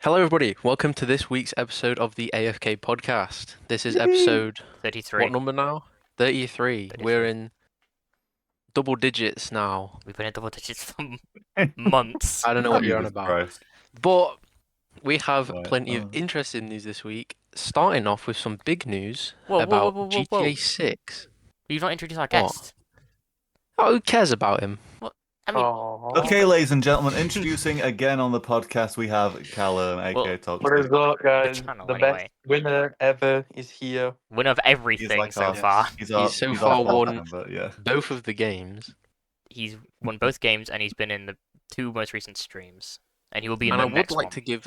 Hello, everybody. Welcome to this week's episode of the AFK podcast. This is Yippee! episode, 33. what number now? 33. 33. We're in double digits now. We've been in double digits for months. I don't know what you're on Jesus about. Christ. But we have Right, plenty of interesting news this week, starting off with some big news about GTA 6. You've not introduced our What? guest. Oh, who cares about him? I mean, Okay, ladies and gentlemen, introducing again on the podcast, we have Callum, aka Well, Toxic. What is up, guys? channel, The anyway. best winner ever is here. winner of everything like so our- far. He's so our far fourth won- member, yeah. Both of the games. He's won both games and he's been in the two most recent streams. And he will be in And the I would next like one. to give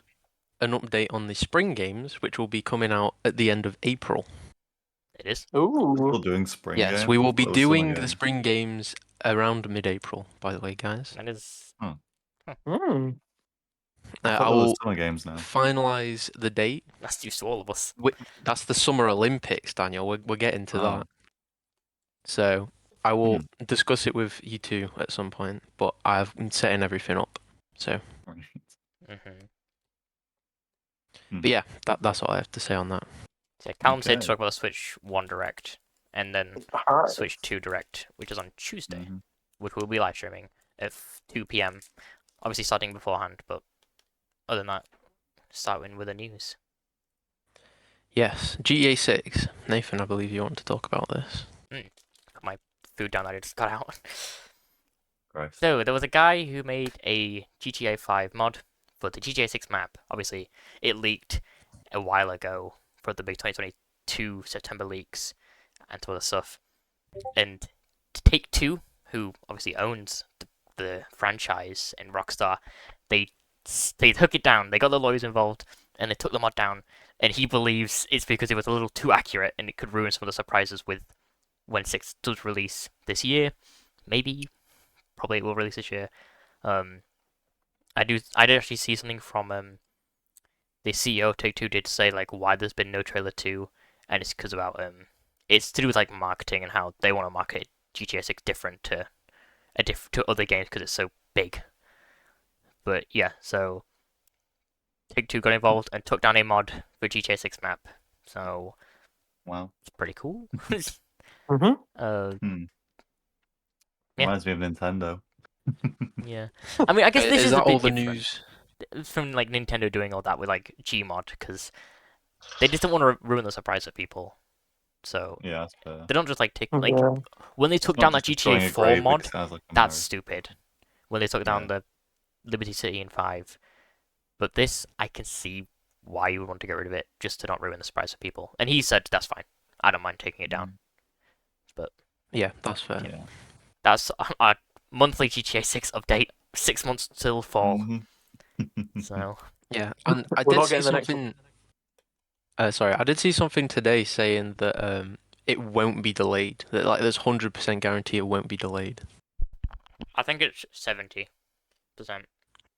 an update on the spring games, which will be coming out at the end of April. It is. Still Ooh. doing spring Yes, games? we will be Those summer doing the games. spring games around mid-April, by the way, guys. That is. Hmm. I thought I there was will summer games now. finalize the date. That's used to all of us. That's the Summer Olympics, Daniel. We're getting to Oh. that. So I will discuss it with you two at some point, but I've been setting everything up. So, Mm-hmm. but yeah, that's what I have to say on that. So Callum said to Okay. talk about the Switch 1 Direct and then Hi. Switch 2 Direct, which is on Tuesday, Mhm. which we'll be live streaming at 2 p.m. Obviously starting beforehand, but other than that, starting with the news. Yes, GTA 6. Nathan, I believe you want to talk about this. Got my food down that I just got out. Christ. So there was a guy who made a GTA 5 mod for the GTA 6 map. Obviously, it leaked a while ago for the big 2022 September leaks and some other stuff. And Take-Two, who obviously owns the franchise and Rockstar, they took it down. They got the lawyers involved and they took the mod down. And he believes it's because it was a little too accurate and it could ruin some of the surprises with when 6 does release this year. Maybe, probably it will release this year. I did actually see something from the CEO of Take-Two did say like why there's been no trailer 2, and it's because about it's to do with like marketing and how they want to market GTA 6 different to other games because it's so big. But yeah, so Take-Two got involved and took down a mod for GTA 6 map. So Wow. it's pretty cool. Mm-hmm. Yeah. Reminds me of Nintendo. Yeah. I mean, I guess this is that a bit all the different news? from like Nintendo doing all that with like Gmod because they just don't want to ruin the surprise for people. So Yeah, that's fair. they don't just like take like Yeah. when they took Not down that just destroying GTA a 4 grave mod, because it has, like, a that's marriage. stupid. When they took down Yeah. the Liberty City in 5, but this I can see why you would want to get rid of it just to not ruin the surprise for people. And he said that's fine. I don't mind taking it down. But Yeah, that's fair. Yeah. that's our monthly GTA 6 update. 6 months till fall. Mhm. So Yeah, and I We're did not see getting the next something. Sorry, I did see something today saying that it won't be delayed. That like there's 100% guarantee it won't be delayed. I think it's 70%.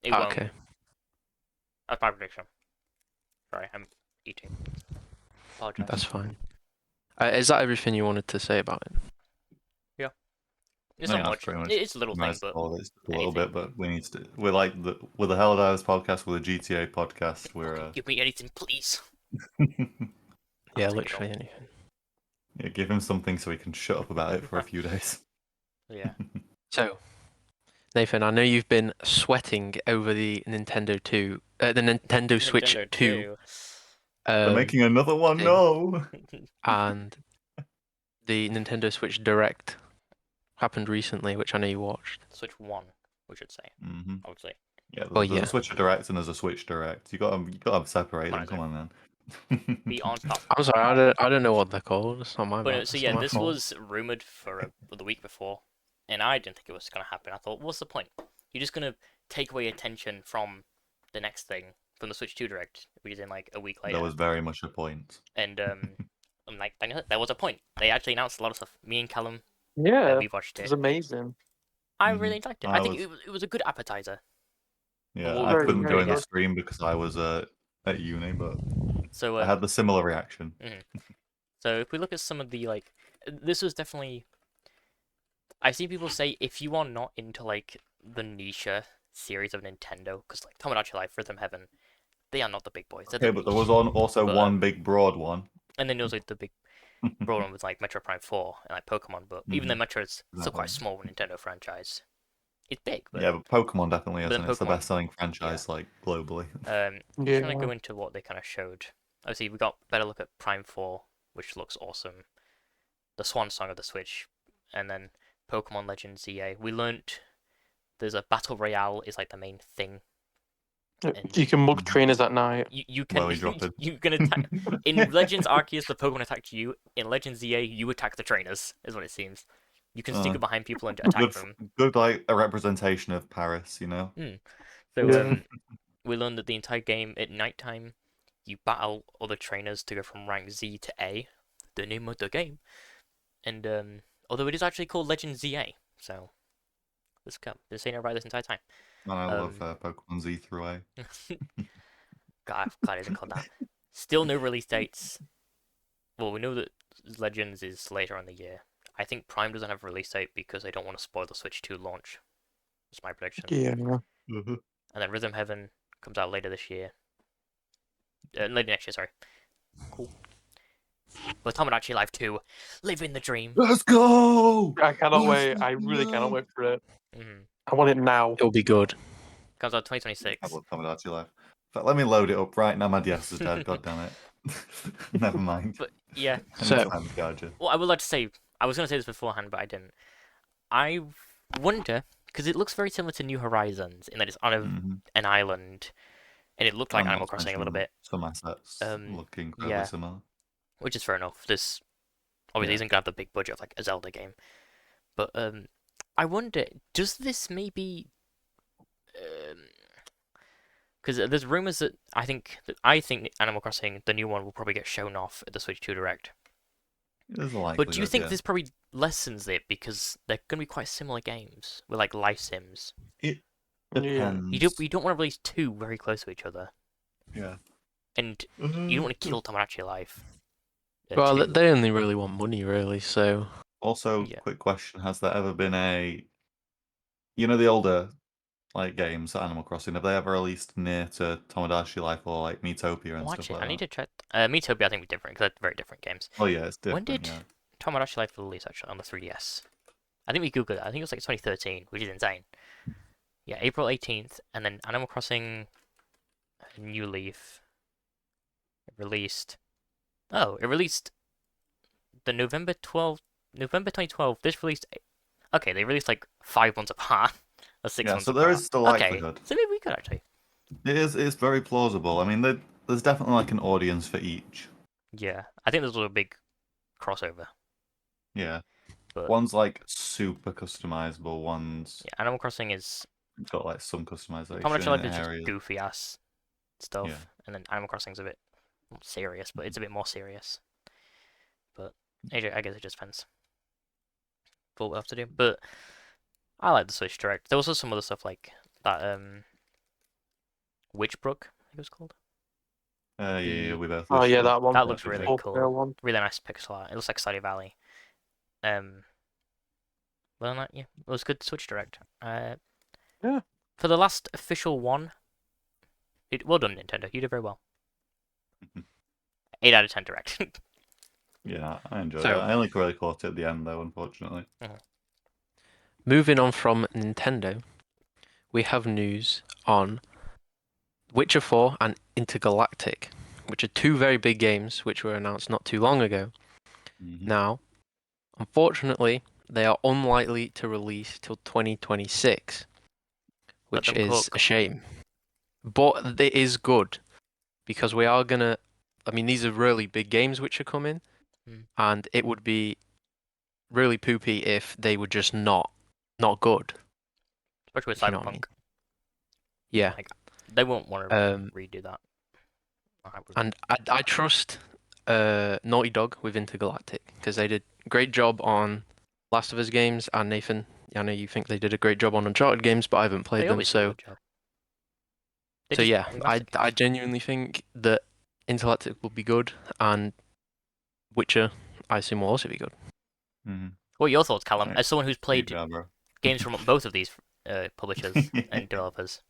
It Ah, won't. okay. That's my prediction. Sorry, I'm eating. Apologize. That's fine. Is that everything you wanted to say about it? It's I not think that's much. pretty much It's a little thing, Nice but all of it, a little anything. bit, but we need to. We're like with the Helldivers podcast, with the GTA podcast. We're give me anything, please. Yeah, I'll take it literally all. anything. yeah, give him something so he can shut up about it for a few days. Yeah. So, Nathan, I know you've been sweating over the Nintendo Switch 2. They're making another one. thing. No. And the Nintendo Switch Direct happened recently, which I know you watched. Switch 1, we should say, Mm-hmm. obviously. Yeah, there's, Well, there's yeah. a Switch Direct and there's a Switch Direct. You gotta separate What them. is Come it? on, man. Be on top. I'm sorry, I don't know what they're called. It's not my But bad. no, so It's yeah, not my this fault. was rumored for the week before, and I didn't think it was going to happen. I thought, what's the point? You're just going to take away attention from the next thing, from the Switch 2 Direct, which is in like a week later. There was very much a point. And I'm like, Daniel, there was a point. They actually announced a lot of stuff. Me and Callum, Yeah. we watched It it. was amazing. I Mhm. really liked it. I I think was- it was a good appetizer. Yeah, Oh, I very, couldn't very join the good. stream because I was at uni, but So I had the similar reaction. So if we look at some of the like, this was definitely. I see people say if you are not into like the niche series of Nintendo, because like Tomodachi Life, Rhythm Heaven, they are not the big boys. They're Okay, the but there niche. was also But, one big broad one. And then there was like the big broad one with like Metro Prime 4 and like Pokemon, but even though Metro is still quite Exactly. small Nintendo franchise, it's big. But Yeah, but Pokemon definitely But then isn't. It's the Pokemon- best-selling franchise like globally. just trying to Yeah. go into what they kind of showed. Obviously, we got better look at Prime 4, which looks awesome. The Swan Song of the Switch, and then Pokemon Legends ZA. We learnt there's a Battle Royale is like the main thing. And You can mug Mhm. trainers at night. you Where can we drop it. you can attack in Legends Arceus the Pokemon attacked you. In Legends ZA you attack the trainers is what it seems. You can sneak up behind people and attack Good, them. good, like a representation of Paris, you know. So Yeah. we learned that the entire game at nighttime you battle other trainers to go from rank Z to A, the name of the game. And although it is actually called Legends ZA, so let's go. Been saying it right this entire time. And I love Pokemon Z through A. God, I'm glad it isn't called that. Still no release dates. Well, we know that Legends is later in the year. I think Prime doesn't have a release date because they don't want to spoil the Switch 2 launch. That's my prediction. Yeah. Mm-hmm. And then Rhythm Heaven comes out later this year. Later next year, sorry. Cool. But Tomodachi Life 2, living the dream. Let's go! I cannot Let's wait. I fucking really go! cannot wait for it. Mm-hmm. I want it now. It'll be good. Comes out I 2026. love Tomodachi Life. But let me load it up right now. My DS is dead. God damn it. Never mind. But yeah. I need So- to find the charger. Well, I would like to say, I was going to say this beforehand, but I didn't. I wonder, because it looks very similar to New Horizons in that it's on Mhm. an island, and it looked like And Animal not to Crossing a mention little bit, Some assets look incredibly yeah. similar. which is fair enough. This obviously Yeah. isn't going to have the big budget of like a Zelda game. But I wonder, does this maybe... Because there's rumors that I think Animal Crossing, the new one, will probably get shown off at the Switch 2 Direct. There's a But do you likelihood, think yeah. this probably lessens it because they're going to be quite similar games with like life sims? Depends. You don't want to release two very close to each other, Yeah. and you don't want to kill Tomodachi Life. Well, too. they only really want money, really. So Also, Yeah. quick question: has there ever been the older like games, Animal Crossing? Have they ever released near to Tomodachi Life or like Miitopia and Watch stuff it. like I need that? to check. Miitopia I think would be different because they're very different games. Oh yeah, it's When different. did Yeah. Tomodachi Life release actually on the 3DS? I think we googled it. I think it was like 2013, which is insane. Yeah, April 18th, and then Animal Crossing New Leaf released. Oh, it released the November 2012. This released. Okay, they released like 5 months apart, or 6 Yeah, months so apart. there is still Okay, likelihood. so maybe we could actually. It's very plausible. I mean, there's definitely like an audience for each. Yeah, I think there's a big crossover. Yeah. But One's like super customizable. One's yeah, Animal Crossing is got like some customization Tomodachi Life in is just areas. goofy ass stuff, Yeah. and then Animal Crossing's a bit not serious, but it's a bit more serious. But I guess it just depends what we'll have to do. But I like the Switch Direct. There was also some other stuff like that Witchbrook, I think it was called. Yeah, we both. Oh wish yeah, we- that one. That looks yeah, really Full cool. scale one. Really nice pixel art. It looks like Stardew Valley. Well, yeah, it was good Switch Direct. Yeah. For the last official one, well done Nintendo. You did very well. 8 out of 10 Direct. Yeah, I enjoyed So- it. I only really caught it at the end though, unfortunately. moving on from Nintendo, we have news on Witcher 4 and Intergalactic, which are two very big games which were announced not too long ago. Mhm. Now, unfortunately, they are unlikely to release till 2026, Let which them is cook. a shame. But it is good because we are gonna. I mean, these are really big games which are coming, and it would be really poopy if they were just not good. Especially with If you know what I Cyberpunk. mean. Yeah, Like, they won't want to redo that. and I trust Naughty Dog with Intergalactic because they did a great job on Last of Us games, and Nathan, I know you think they did a great job on Uncharted games, but I haven't played They them, always do a so good job. They so just yeah, remastered I games. genuinely think that Intergalactic will be good, and Witcher, I assume, will also be good. Mhm. What are your thoughts, Callum? Right. As someone who's played Yeah, bro. games from both of these publishers and developers.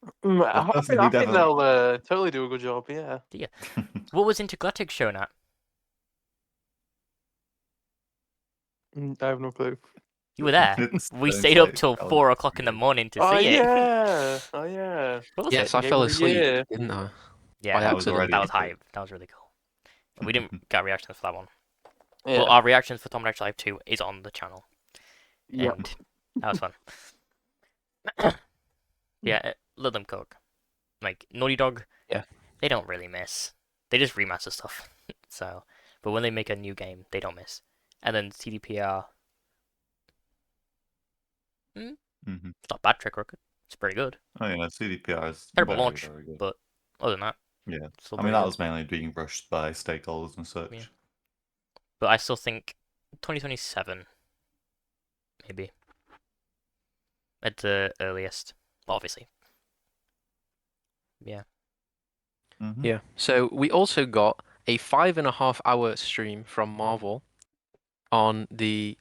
The person who I think definitely- they'll totally do a good job. Yeah. What was Intergalactic shown at? I have no clue. You were there. It's- We it's stayed up like- till 4 o'clock in the morning to Oh see it. yeah. Oh yeah. What was Yes, it? I fell Game of the asleep, Year. didn't I? Yeah, By That was accident. already that was good. hype. That was really cool. And we didn't get reactions for that one. Yeah. Well, our reactions for Tom and X Live 2 is on the channel. Yep. And that was fun. Yeah, let them cook. Like, Naughty Dog, Yeah. they don't really miss. They just remaster stuff. So, but when they make a new game, they don't miss. And then CDPR, Mhm. it's not a bad track record. It's pretty good. Oh yeah, CDPR is Terrible very, launch, very good. but other than that, Yeah. still I mean, pretty that good. was mainly being rushed by stakeholders and such. Yeah. But I still think 2027, maybe. At the earliest, obviously. Yeah. Mhm. Yeah. So we also got a 5.5 hour stream from Marvel on the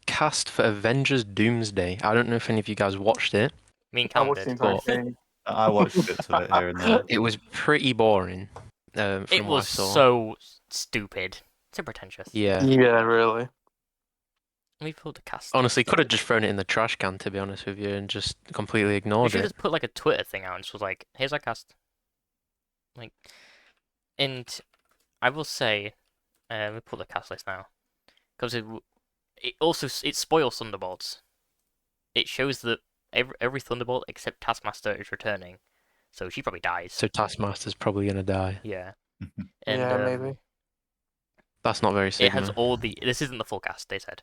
cast for Avengers Doomsday. I don't know if any of you guys watched it. Me and I Callum watched the did. entire But- thing. I watched bits of it here and there. It was pretty boring. It From what I was saw. so stupid. So pretentious. Yeah. Yeah, really. Let me pull the cast. Honestly, could have just thrown it in the trash can, to be honest with you, and just completely We ignored should it. just put like a Twitter thing out and just was like, here's our cast. Like, and I will say, let me pull the cast list now, because it also it spoils Thunderbolts. It shows that every Thunderbolt except Taskmaster is returning, so she probably dies. So Taskmaster's probably gonna die. Yeah. And Yeah, maybe. That's not very it Sigma. has all the. This isn't the full cast, they said,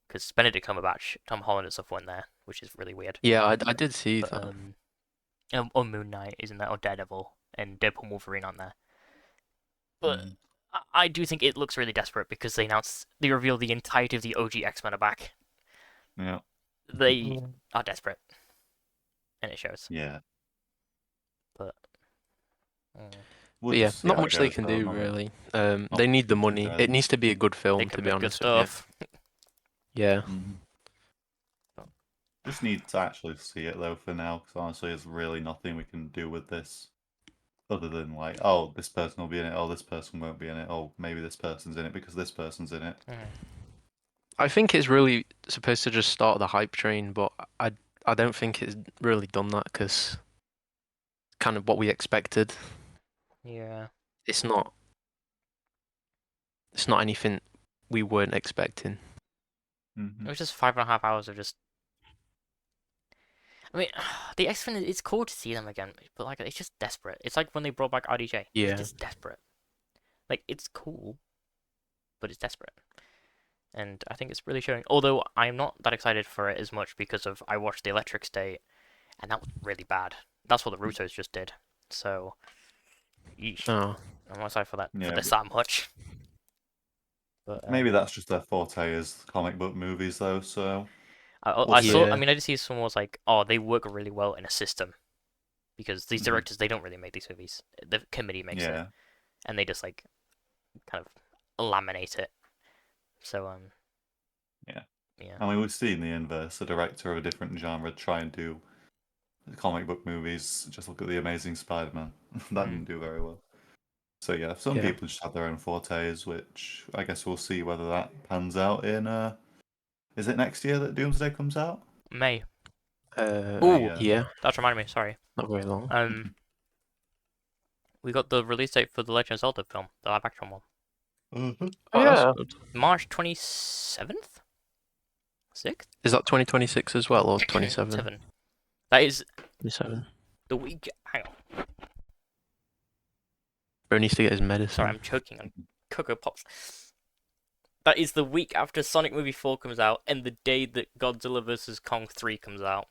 because Benedict Cumberbatch, Tom Holland, and stuff went there, which is really weird. Yeah, I did see But, that. or Moon Knight isn't there, or Daredevil and Deadpool, Wolverine on there. But Mhm. I do think it looks really desperate because they reveal the entirety of the OG X-Men are back. Yeah. They Yeah. are desperate, and it shows. Yeah. But We'll But yeah, just see not how it much they goes, can though, do not- really. not They need the money. does. It needs to be a good they film, can to be make good honest with you. stuff. Yeah. Mhm. Oh. Just need to actually see it though for now, because honestly, there's really nothing we can do with this, other than like, oh, this person will be in it, oh, this person won't be in it, oh, maybe this person's in it because this person's in it. I think it's really supposed to just start the hype train, but I don't think it's really done that because kind of what we expected. Yeah. It's not anything we weren't expecting. It was just 5.5 hours of just. I mean, the X-Men. It's cool to see them again, but like it's just desperate. It's like when they brought back RDJ. Yeah. It's just desperate. Like it's cool, but it's desperate. And I think it's really showing. Although I'm not that excited for it as much because of I watched the Electric State, and that was really bad. That's what the Russos just did. So, yeesh. Oh. I'm not excited for that Yeah, for this but- that much. But Maybe that's just their forte is comic book movies, though. So I saw. Yeah. I mean, I did see someone was like, "Oh, they work really well in a system," because these Mhm. directors they don't really make these movies. The committee makes yeah, it, and they just like kind of laminate it. So Yeah. yeah. I mean, we've seen the inverse. A director of a different genre try and do comic book movies. Just look at the Amazing Spider-Man. That didn't do very well. So yeah, some Yeah. people just have their own fortes, which I guess we'll see whether that pans out in. Is it next year that Doomsday comes out? May. Ooh, yeah. yeah. That's reminded me. Sorry. Not very long. We got the release date for the Legend of Zelda film, the live action one, Oh, Yeah. that's good. March 27th, 6th, Is that 2026 as well, or 27? 7. That is 27. the week. Hang on. Bro needs to get his medicine. Sorry, I'm choking on Cocoa Pops. That is the week after Sonic Movie 4 comes out and the day that Godzilla vs. Kong 3 comes out.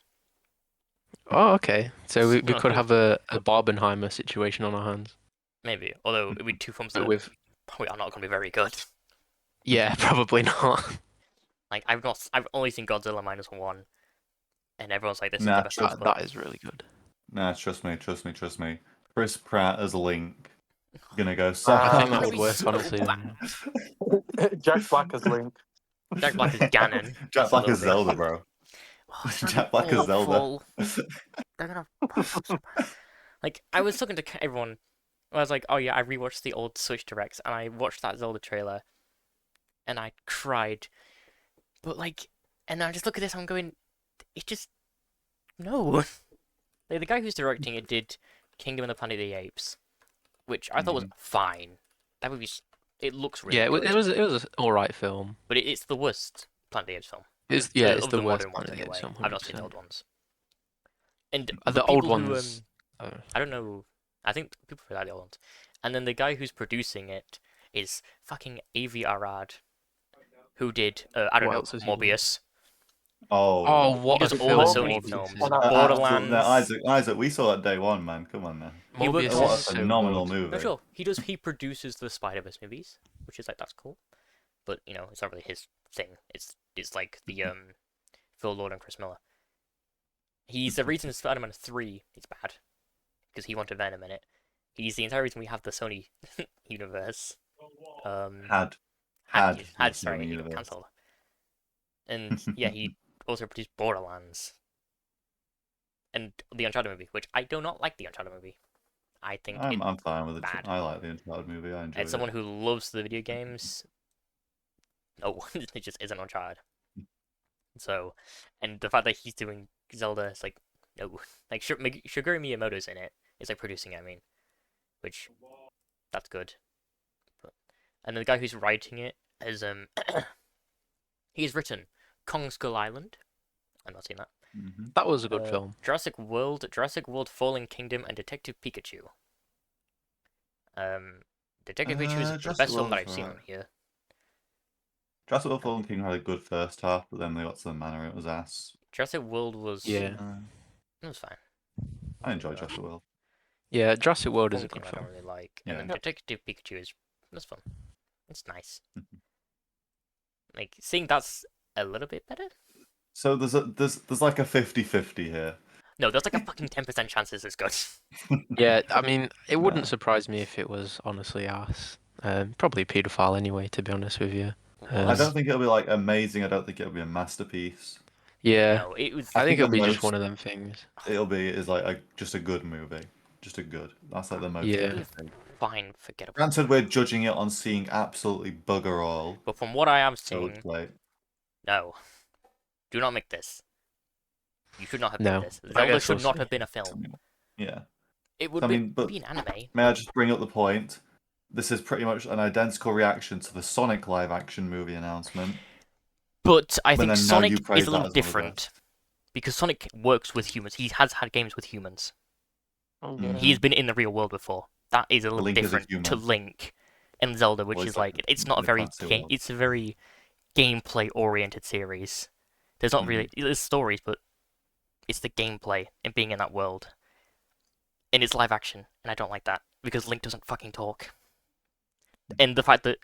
Oh, okay. So we could have a Barbenheimer situation on our hands. Maybe. Although it'd be two films that But with probably are not going to be very good. yeah, probably not. Like, I've only seen Godzilla -1. And everyone's like, this is Nah, the best Godzilla. That is really good. Nah, trust me. Chris Pratt as Link, gonna go so. I think that gonna would be work, so honestly. bad. Jack Black as Link. Jack Black is Ganon. Jack Black That's a is little Zelda, bit- bro. Oh, it's gonna Jack be Black as Zelda. awful. They're gonna fuck up so bad. Like, I was talking to everyone. I was like, oh yeah, I rewatched the old Switch Directs, and I watched that Zelda trailer, and I cried. But like, and I just look at this, I'm going, it just no. Like, the guy who's directing it did Kingdom of the Planet of the Apes, which I thought was fine. That movie, it looks really Yeah, good. it was an all right film. But it's the worst Planet of the Apes film. It's Of the the worst modern ones Planet of the Apes anyway. film, I've not seen the 100%. old ones. And The old people who ones. I don't know. I think people really like the old ones. And then the guy who's producing it is fucking Avi Arad, who did I don't What know, else has he done? Morbius. Oh, Oh, He what does a all the film Sony Morbius films. is. absolutely. No, Borderlands. Isaac, we saw that day one, man. Come on now. He works Morbius What a is so phenomenal good. movie. No, sure. He produces the Spider-Verse movies, which is like that's cool. But you know, it's not really his thing. It's like the Phil Lord and Chris Miller. He's the reason Spider-Man 3 is bad because he wanted Venom in it. He's the entire reason we have the Sony universe. Had the Sorry, Sony he got universe. cancelled. And yeah, he also produced Borderlands and the Uncharted movie, which I do not like the Uncharted movie. I think I'm fine with it. bad. I like the Uncharted movie. I enjoy as it. someone who loves the video games, no, it just isn't Uncharted. So, and the fact that he's doing Zelda, it's like, no. Like, Shigeru Miyamoto's in it. It's like producing it, I mean. Which, that's good. But, and the guy who's writing it is, he's written Kong Skull Island. I've not seen that. That was a good film. Jurassic World Fallen Kingdom, and Detective Pikachu. Detective Pikachu is the Jurassic best film that World's I've seen on alright. here. Jurassic World Fallen Kingdom had a good first half, but then they got to the manor, it was ass. Jurassic World was... Yeah. It was fine. I enjoy Jurassic World. Yeah, Jurassic World is Fallen a good Kingdom I film. don't really like. Yeah. And then Detective Pikachu that's fun. It's nice. Like, seeing that's a little bit better? So there's like a 50-50 here. No, there's like a fucking 10% chance this is good. Yeah, I mean, it wouldn't No. surprise me if it was honestly ass. Probably a paedophile anyway, to be honest with you. I don't think it'll be like amazing. I don't think it'll be a masterpiece. Yeah, No, it was... I think the it'll be just most one of them things. It'll be is like just a good movie. Just a good. That's like the most. Yeah. it can be. fine, forgettable. Granted, we're judging it on seeing absolutely bugger all. But from what I am So seeing, it's like no. Do not make this. You should not have No, made this. I Zelda guess should we'll not see. have been a film. yeah. It would I mean, but be an anime. may I just bring up the point? This is pretty much an identical reaction to the Sonic live-action movie announcement. But I But think then now you Sonic praise is a that little as one of the different. best. Because Sonic works with humans. He has had games with humans. Yeah. He's been in the real world before. That is a little Link is a different to human. Link and Zelda, which Well, is like exactly. it's not a The very fancy world. it's a very gameplay oriented series. There's not really there's stories, but it's the gameplay and being in that world. And it's live action, and I don't like that because Link doesn't fucking talk. And the fact that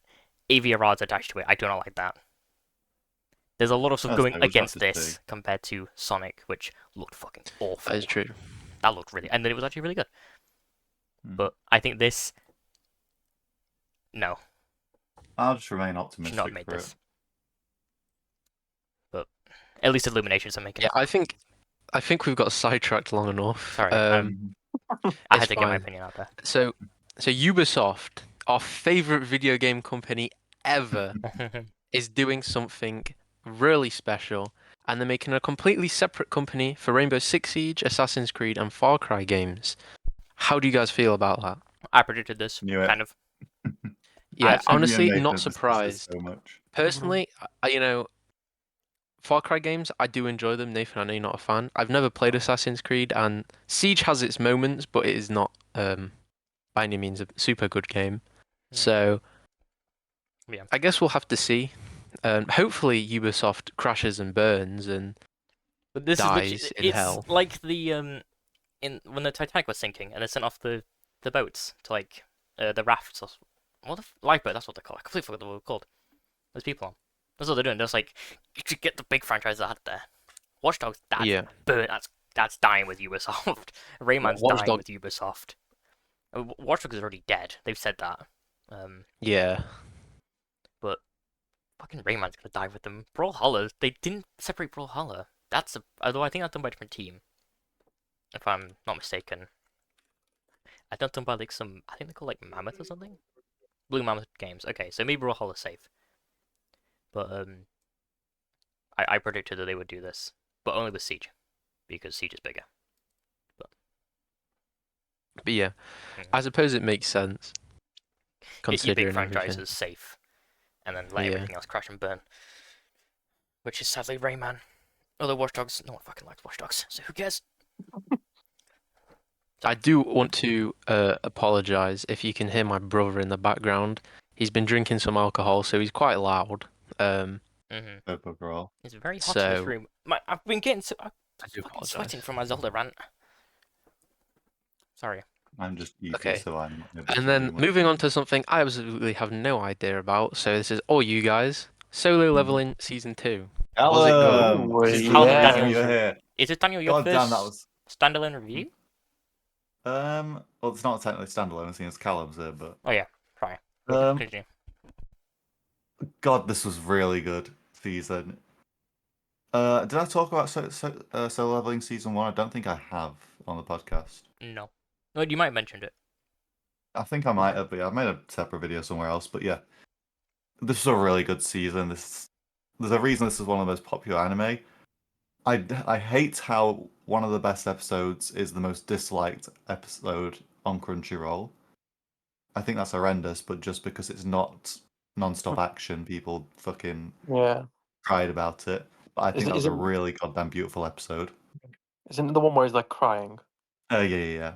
Avi Arad's attached to it, I do not like that. There's a lot of stuff That's going fair, we'll have against to this see. compared to Sonic, which looked fucking awful. That is true. That looked really, and then it was actually really good. Hmm. But I think this, no, I'll just remain should not optimistic have made for this. it. But at least Illuminations are making Yeah, it. I think we've got sidetracked long enough. Sorry, I it's had to get my fine. opinion out there. So Ubisoft, our favorite video game company ever, is doing something really special, and they're making a completely separate company for Rainbow Six Siege, Assassin's Creed, and Far Cry games. How do you guys feel about that? I predicted this, Knew it. kind of. Yeah, I've- honestly, Genuinely not discussed this surprised. so much. Personally, Far Cry games, I do enjoy them. Nathan, I know you're not a fan. I've never played Assassin's Creed, and Siege has its moments, but it is not by any means a super good game. So, Yeah. I guess we'll have to see. Hopefully, Ubisoft crashes and burns, and But this dies is in it's hell. like the in when the Titanic was sinking and they sent off the boats to like the rafts or what lifeboat, that's what they're called. I completely forgot what they were called. There's people on. That's what they're doing. They're just like you should get the big franchise that had there. Watch Dogs, Yeah. that's dying with Ubisoft. Rayman's Watch dying Dogs- with Ubisoft. Watch Dogs is already dead. They've said that. Yeah. But fucking Rayman's gonna die with them. Brawlhalla, they didn't separate Brawlhalla. although I think that's done by a different team, if I'm not mistaken. I think that's done by like I think they're called like Mammoth or something. Blue Mammoth Games. Okay, so maybe Brawlhalla is safe, but I predicted that they would do this, but only with Siege, because Siege is bigger. But yeah, Mhm. I suppose it makes sense Get your big considering everything. franchises safe, and then let Yeah. everything else crash and burn. Which is sadly Rayman. Although Watch Dogs, no one fucking likes Watch Dogs, so who cares? I do want to apologize if you can hear my brother in the background. He's been drinking some alcohol, so he's quite loud. Mm-hmm. No bugger all. It's very hot in this So room. I've been getting I do fucking apologize. sweating from my Zelda rant. Sorry. I'm just eating, Okay. so I'm not able And to then do much. moving on to something I absolutely have no idea about. So this is all you guys. Solo leveling season 2. Was it good? Callum, Ooh, This is it's Callum amazing Daniels. you're here. Is it Daniel your God damn, that first was. standalone review? Well, it's not technically standalone, seeing as Callum's here, but Oh yeah, sorry. um, Continue. God, this was really good season. Did I talk about solo leveling season 1? I don't think I have on the podcast. No. No, you might have mentioned it. I think I might have, but yeah, I made a separate video somewhere else. But yeah, this was a really good season. There's a reason this is one of the most popular anime. I hate how one of the best episodes is the most disliked episode on Crunchyroll. I think that's horrendous, but just because it's not non-stop action, people fucking Yeah. cried about it. But I think that was a Isn't really goddamn beautiful episode. isn't it the one where he's like crying? Yeah.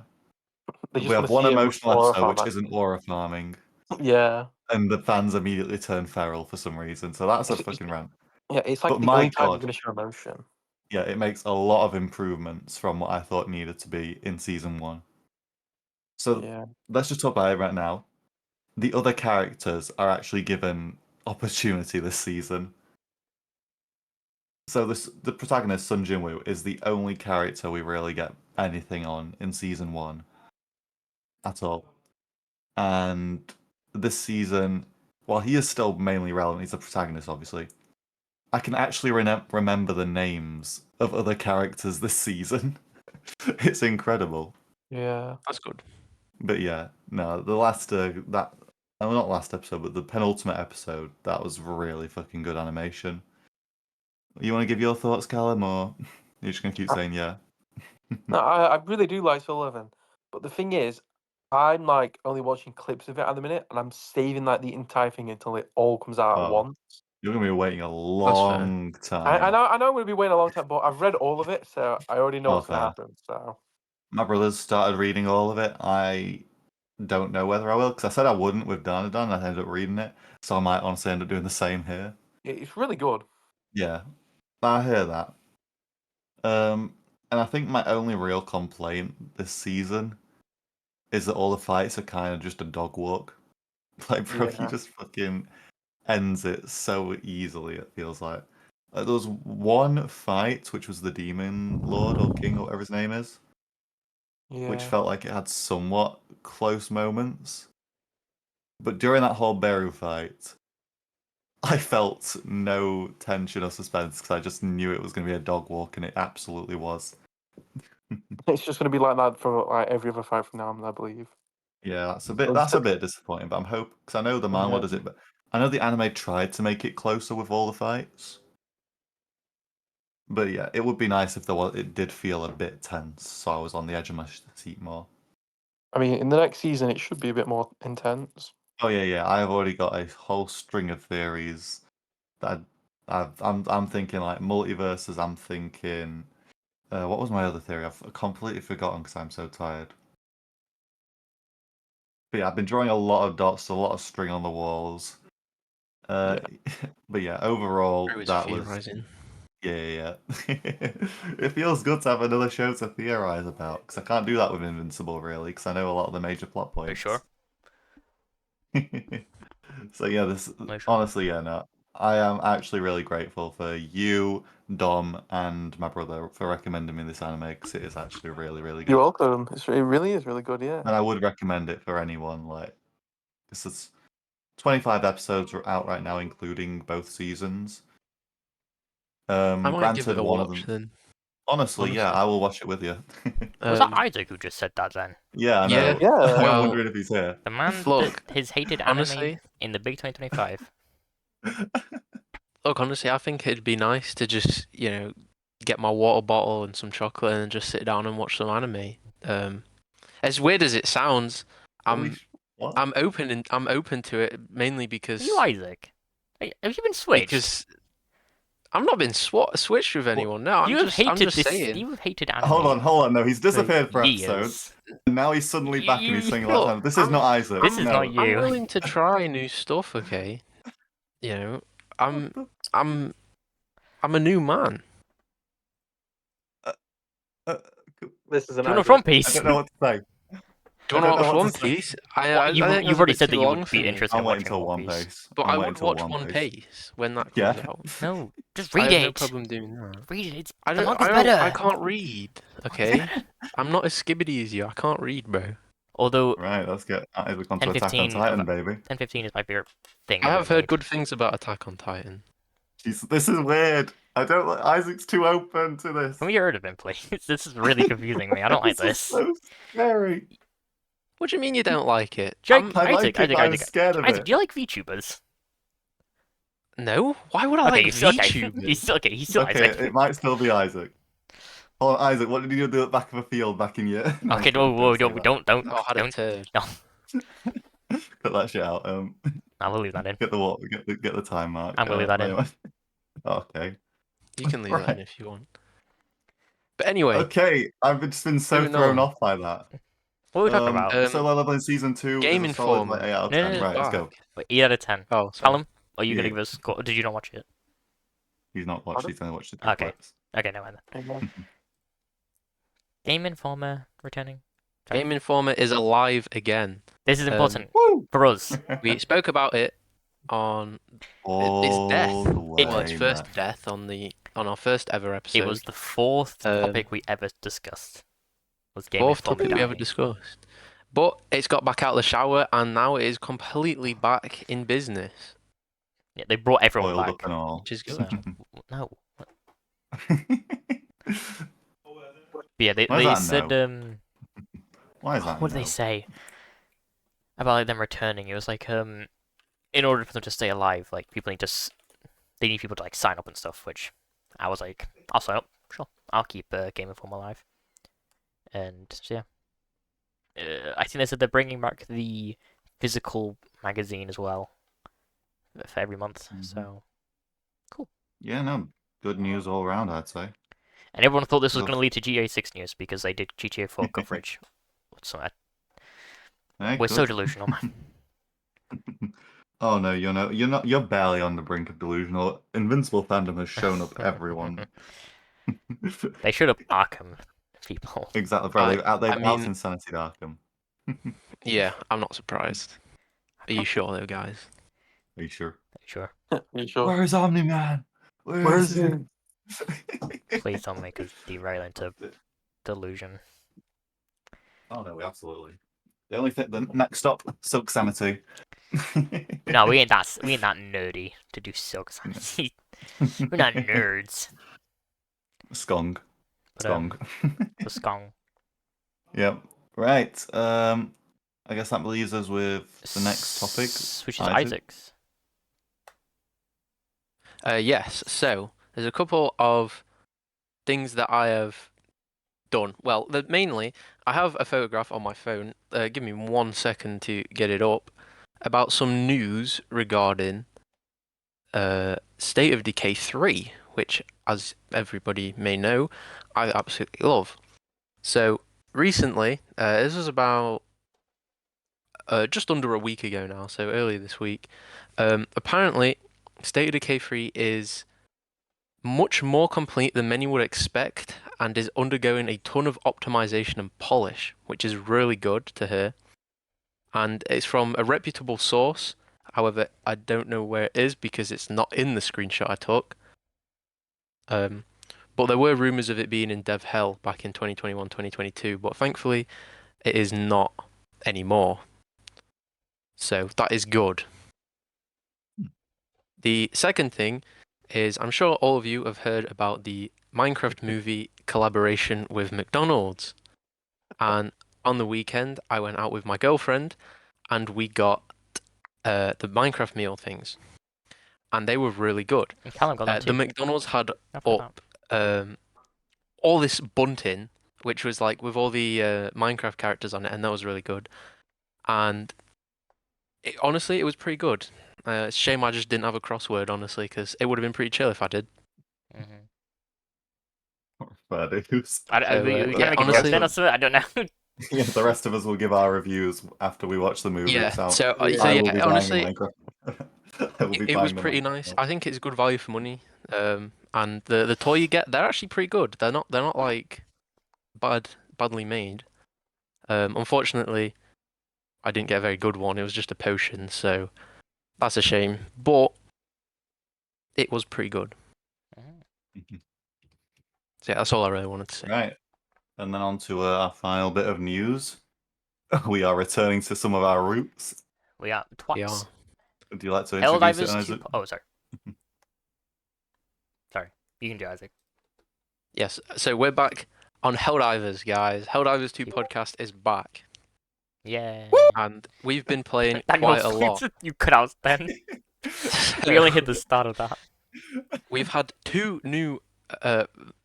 They We just want have to one see him emotional aura episode farm which isn't aura farming, Yeah. and the fans immediately turn feral for some reason. So that's a fucking rant. Yeah, it's like But the my only time you're god, gonna show emotion. yeah, it makes a lot of improvements from what I thought needed to be in season 1. So Yeah. let's just talk about it right now. The other characters are actually given opportunity this season. So the protagonist, Sun Jinwoo, is the only character we really get anything on in season 1 at all. And this season, while he is still mainly relevant, he's the protagonist, obviously. I can actually remember the names of other characters this season. It's incredible. Yeah. That's good. But yeah, no, the last that not last episode, but the penultimate episode, that was really fucking good animation. You want to give your thoughts, Callum, or you're just gonna keep saying yeah? No, I really do like Soul 11, but the thing is, I'm like only watching clips of it at the minute, and I'm saving like the entire thing until it all comes out at Oh, once. you're gonna be waiting a That's fair. long I time. know I'm going to be waiting a long time, but I've read all of it, so I already know Oh, what's going to fair. happen. So My brother's started reading all of it. I don't know whether I will, because I said I wouldn't with Danadon, and I ended up reading it. So I might honestly end up doing the same here. it's really good. Yeah, I hear that. And I think my only real complaint this season is that all the fights are kind of just a dog walk. Like, bro, he Yeah. just fucking ends it so easily, it feels like. Like, there was one fight, which was the Demon Lord or King or whatever his name is, which Yeah. felt like it had somewhat close moments. But during that whole Beru fight, I felt no tension or suspense because I just knew it was going to be a dog walk, and it absolutely was. It's just going to be like that for like every other fight from now on, I believe. Yeah, that's a It's- bit disappointing, but I'm hoping because I know the manhwa Yeah. does it, but I know the anime tried to make it closer with all the fights. But yeah, it would be nice if it did feel a bit tense, so I was on the edge of my seat more. I mean, in the next season, it should be a bit more intense. Oh yeah, I've already got a whole string of theories that I'm thinking like multiverses. I'm thinking, what was my other theory? I've completely forgotten because I'm so tired. But yeah, I've been drawing a lot of dots, a lot of string on the walls. Yeah. But yeah, overall, Drew is that was theorizing. yeah. It feels good to have another show to theorize about because I can't do that with Invincible really because I know a lot of the major plot Are you points. sure? So yeah, this Are you sure? honestly, yeah, no, I am actually really grateful for you, Dom, and my brother for recommending me this anime because it is actually really, really You're good, welcome. It really is really good. Yeah. and I would recommend it for anyone. Like, this is 25 episodes are out right now, including both seasons. I might give Granted, it a one of watch them. then. Honestly, yeah, honestly. I will watch it with you. Was that Um, Isaac who just said that then? Yeah, I Yeah. know. Yeah. I'm Well, wondering if he's here. The man Look, that has hated anime honestly, in the big 2025. honestly, I think it'd be nice to just, get my water bottle and some chocolate and just sit down and watch some anime. As weird as it sounds, I'm What? I'm open to it mainly Are you Isaac? Have you been switched? because I'm not been switched with anyone. No, you I'm have just hated just this. saying. You have hated anime. Hold on. No, he's for disappeared for years. episodes, and now he's suddenly back and he's saying Look, last time. This is not Isaac. This is no. not you. I'm willing to try new stuff. Okay, I'm I'm I'm a new man. Uh, This is an Do you want idea. a front I piece? don't know what to say. Do I you want don't to know watch what One to say. Piece? Well, I think you've that's a already bit said too that you long would for be me. interested I'm in waiting watching till One One Piece. Piece. But I'm I waiting would till watch One One Piece. Piece when that Yeah. comes out. No, just I read have no it. problem doing that. Read it. It's, I the don't. manga's I don't. better. I can't read. Okay, I'm not as skibbity as you. I can't read, bro. Although Right, let's get Isaac onto 10, Attack on 15 Titan, of- baby. 1015 is my favorite thing I ever have heard made. good things about Attack on Titan. Jeez, this is weird. I don't like Isaac's too open to this. Can we get rid of him, please? This is really confusing me. I don't like This is this. so scary. What do you mean you don't like it? Jake, I Isaac, like it, but I'm Isaac, scared of Isaac, it. do you like VTubers? No. Why would I Okay, like he's still okay. VTubers? He's still okay. He's still Okay, Isaac. it might still be Isaac. Hold on, Isaac, what did you do at the back of a field back in year? No, Okay, don't whoa, say that. don't, Oh, I had a don't. turd. Cut that shit out. I will leave that in. Get the what? Get the time mark. I'm gonna leave that in. wait. Okay. You can leave that in Right. if you want. But anyway, Okay, I've just been so moving thrown on. off by that. What are we talking about? Solo Leveling Season 2 Game is a solid Informer. 8 out of No, 10. no, no, Right, let's go. Back. Wait, 8 out of 10. Oh, sorry. Callum, are you gonna Yeah. give us a score? Did you not watch it? He's not watched, he's only watched the Okay. clips. Okay, no mind. Game Informer returning. Sorry. Game Informer is alive again. This is important Woo! for us. We spoke about it on All death. the way well, its first back. death on our first ever episode. It was the fourth topic we ever discussed. Was Game fourth Informer topic we ever dying. discussed. But it's got back out of the shower and now it is completely back in business, Yeah, they brought everyone Boiled back. up and all. which is good. So, no. But yeah, Why they is that said Why is that what did they no? say about like them returning? It was like in order for them to stay alive, like people need to they need people to like sign up and stuff. Which I was like, I'll sign up, sure, I'll keep Game Informer alive. And so, yeah, I think they said they're bringing back the physical magazine as well for every month. Mhm. So, Yeah, no. Good news all around, I'd say. and everyone thought this was Ugh. going to lead to GTA 6 news because they did GTA 4 coverage. So Hey, we're so good. delusional, man. Oh no, you're barely on the brink of delusional. Invincible fandom has shown up everyone. They should have Arkham people. Exactly, bro. They've I out mean- Insanity Arkham. Yeah, I'm not surprised. Are you sure though, guys? Are you sure? Sure. You sure? Where is Omni Man? Where is he? Please don't make us derail into delusion. Oh no, absolutely. The only thing, the next stop, Silk Sanity. No, we ain't that nerdy to do silk sanity. We're not nerds. Skong. But, Skong. The skong. Yep. Right. I guess that leaves us with the next topic, Which is Isaac. Isaac's. Yes. So there's a couple of things that I have done. Well, mainly I have a photograph on my phone. Give me 1 second to get it up. About some news regarding State of Decay 3, which, as everybody may know, I absolutely love. So recently, this was about just under a week ago now, so earlier this week. Apparently, State of Decay 3 is much more complete than many would expect and is undergoing a ton of optimization and polish, which is really good to hear. And it's from a reputable source. However, I don't know where it is because it's not in the screenshot I took. But there were rumors of it being in dev hell back in 2021, 2022, but thankfully it is not anymore. So that is good. The second thing is I'm sure all of you have heard about the Minecraft movie collaboration with McDonald's. And on the weekend, I went out with my girlfriend and we got the Minecraft meal things. And they were really good. And Callum got them The too. McDonald's had I forgot. up all this bunting, which was like with all the Minecraft characters on it, and that was really good. And honestly, it was pretty good. It's a shame I just didn't have a crossword, honestly, because it would have been pretty chill if I did. Mhm. Fair dues. We yeah, can make a joke honestly- then or something. I don't know. Yeah, the rest of us will give our reviews after we watch the movie. Yeah, So, so I yeah, will be honestly, buying Minecraft. I will be it was buying the pretty Minecraft nice. one. I think it's good value for money. And the toy you get, they're actually pretty good. They're not like badly made. Unfortunately, I didn't get a very good one. It was just a potion, so that's a shame. But it was pretty good. So yeah, that's all I really wanted to say. Right. And then on to our final bit of news. We are returning to some of our roots. We are Yeah. twats. Would you like to introduce it, Helldivers Isaac? 2. Oh, sorry. Sorry. You can do Isaac. Yes. So we're back on Helldivers, guys. Helldivers 2 podcast is back, Yeah. and we've been playing That quite a was- lot. You cut out then. We only hit the start of that. We've had 2 new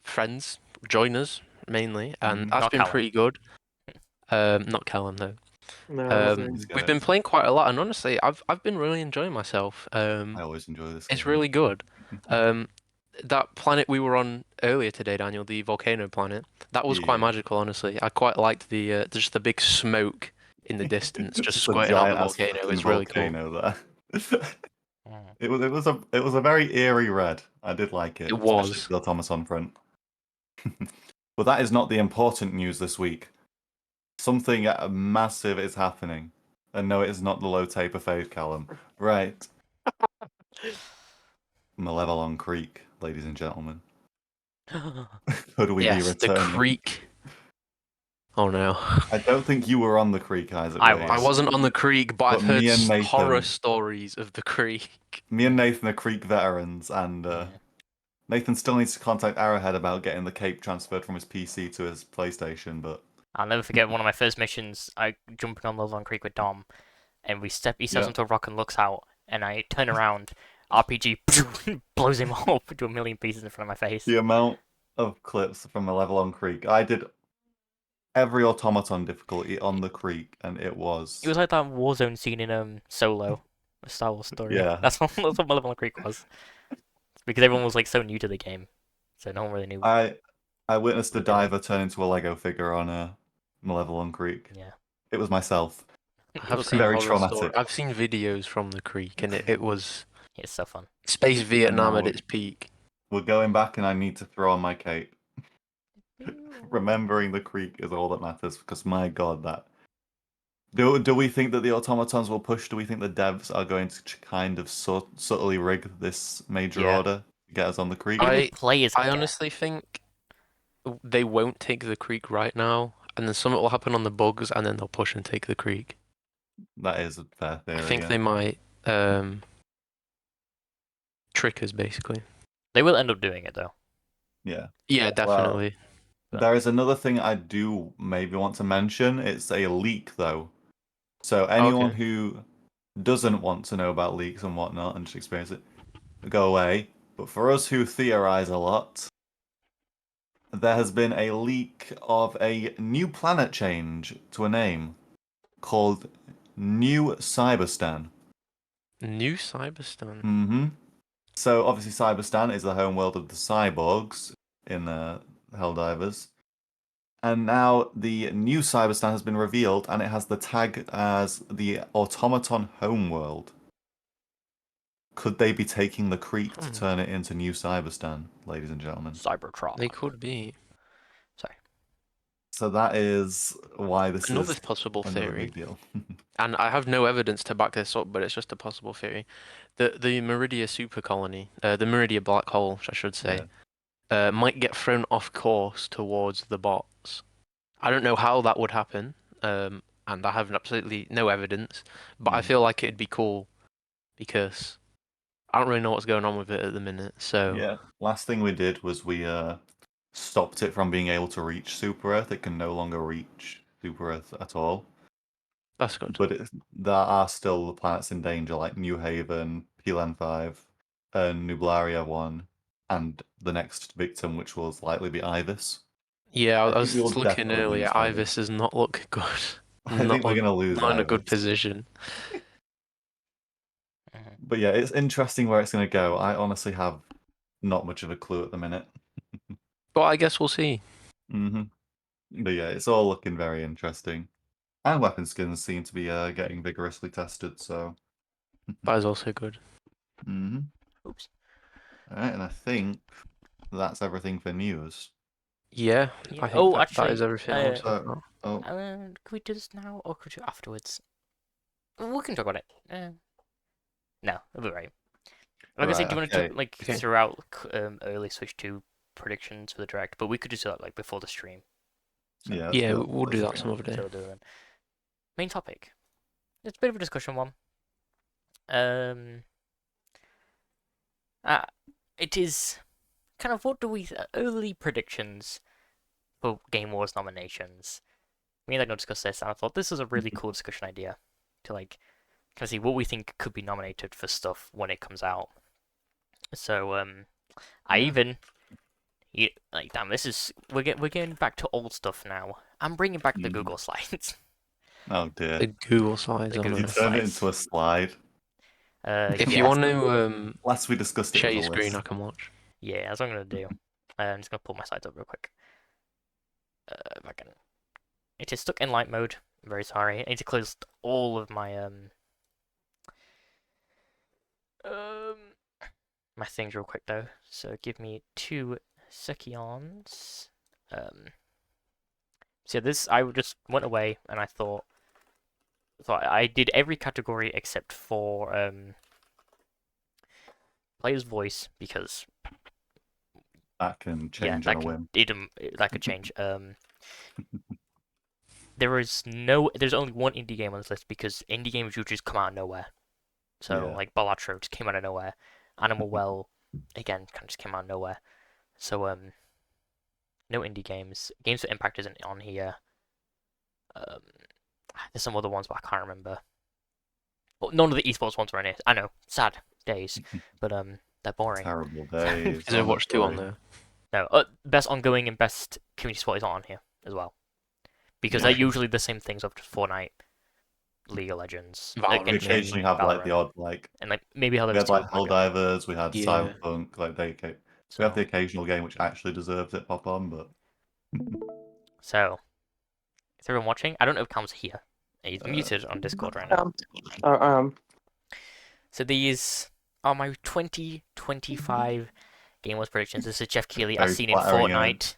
friends join us mainly, and that's Not been Callum. pretty good. Not Callum though. No, not me. He's We've good. been playing quite a lot, and honestly, I've been really enjoying myself. I always enjoy this. It's game. really good. That planet we were on earlier today, Daniel, the volcano planet, that was quite Yeah. magical, honestly. I quite liked the just the big smoke in the distance, just a squirting out the giant-ass volcano. fucking It's really cool. volcano there. Mm. It was a very eerie red. I did like it. It especially was. the automaton front. But that is not the important news this week. Something massive is happening. And no, it is not the low taper fade, Callum. Right. Malevelon Creek, ladies and gentlemen. Could we be Yes, the returning? creek. Oh no. I don't think you were on the creek, Isaac. I were you? I wasn't on the creek, but I've But heard me and Nathan- horror stories of the creek. Me and Nathan are creek veterans, and Yeah. Nathan still needs to contact Arrowhead about getting the cape transferred from his PC to his PlayStation, but I'll never forget one of my first missions. I jumping on Love on Creek with Dom, and he steps Yeah. onto a rock and looks out, and I turn around, RPG blows him up into a million pieces in front of my face. the amount of clips from Malevelon Creek, I did every automaton difficulty on the creek, and it was It was like that Warzone scene in Solo, a Star Wars story. Yeah. That's what Malevolent Creek was. Because everyone was like so new to the game, so no one really knew. I witnessed a What they're doing. diver turn into a Lego figure on a Malevelon Creek. Yeah. It was myself. I It have was seen very horror traumatic. stories. I've seen videos from the creek, and it was It's so fun. Space Vietnam No. at its peak. We're going back, and I need to throw on my cape. Remembering the creek is all that matters, because my god, that. Do we think that the automatons will push? Do we think the devs are going to kind of subtly rig this major Yeah. order to get us on the creek? Even I- the players I get it. honestly think they won't take the creek right now, and then something will happen on the bugs, and then they'll push and take the creek. That is a fair theory. I think yeah. they might trick us, basically. They will end up doing it though. Yeah. Yeah, definitely. There is another thing I do maybe want to mention. It's a leak, though. So anyone Okay. who doesn't want to know about leaks and whatnot and just experience it, go away. But for us who theorize a lot, there has been a leak of a new planet change to a name called New Cyberstan. New Cyberstan. Mm-hmm. So obviously Cyberstan is the home world of the cyborgs in Helldivers. And now the new Cyberstan has been revealed, and it has the tag as the Automaton Homeworld. Could they be taking the creek to turn it into New Cyberstan, ladies and gentlemen? Cybertron. They could be. Sorry. So that is why this Another is possible another theory, big deal. and I have no evidence to back this up, but it's just a possible theory. The Meridia super colony, the Meridia black hole, I should say, might get thrown off course towards the bots. I don't know how that would happen, and I have absolutely no evidence, but I feel like it'd be cool because I don't really know what's going on with it at the minute. So Yeah. Last thing we did was we stopped it from being able to reach Super Earth. It can no longer reach Super Earth at all. that's good. But there are still the planets in danger, like New Haven, PLN5, and Nublaria 1, and the next victim, which will likely be Ibis. Yeah, I I think we will was looking definitely earlier. lose Ibis. Ibis does not look good. I think we're going to lose Not in a good Ibis. position. But yeah, it's interesting where it's going to go. I honestly have not much of a clue at the minute. But I guess we'll see. But yeah, it's all looking very interesting. And weapon skins seem to be getting vigorously tested, so. That is also good. Oops. Alright, and I think that's everything for news. Yeah, Yeah. I think that Actually, is everything I want to talk So, about. oh, can we do this now or could we do it afterwards? We can talk about it. No, it'll be right. Like I said, do you want to okay. talk, like Okay. throughout early Switch 2 predictions for the direct? But we could just do that like before the stream. So, Yeah, Yeah, we'll do that yeah. some other day. so we'll do it then. Main topic. It's a bit of a discussion one. It is kind of what do we early predictions for Game Wars nominations. Me and I don't discuss this, and I thought this was a really cool discussion idea to like kind of see what we think could be nominated for stuff when it comes out. So I Yeah. even like damn, this is we're getting back to old stuff now. I'm bringing back the Google slides. Oh dear. The Google slides. The on Google You there. turned it slides. into a slide. If Yeah, you want to Last we discussed it share was a your screen, list. I can watch. yeah, that's what I'm gonna do. I'm just gonna pull my slides up real quick. If I can. It is stuck in light mode. I'm very sorry. I need to close all of my my things real quick though. So give me 2 seconds. So this I just went away and I thought I did every category except for player's voice because That can yeah, change that on a can whim. that could change. There's only one indie game on this list because indie games usually just come out of nowhere. So Yeah. like Balatro just came out of nowhere. Animal Well again kind of just came out of nowhere. So no indie games. Games for Impact isn't on here. There's some other ones but I can't remember. Well, none of the esports ones are in it. I know, sad days, but they're boring. Terrible days. Is there Watch 2 on honestly. there? No, best ongoing and best community support is not on here as well, because they're usually the same things of Fortnite, League of Legends, Valorant. We Genshin, occasionally have like the Valorant, odd like and like maybe we Hello had 2. like Helldivers, we had Yeah. Cyberpunk, like we have So, the occasional game which actually deserves it pop on, but so is everyone watching? I don't know if Cam's here. He's muted on Discord right now. So these are my 2025 Game Wars predictions. This is Jeff Keighley, as Very seen in flattering, Fortnite.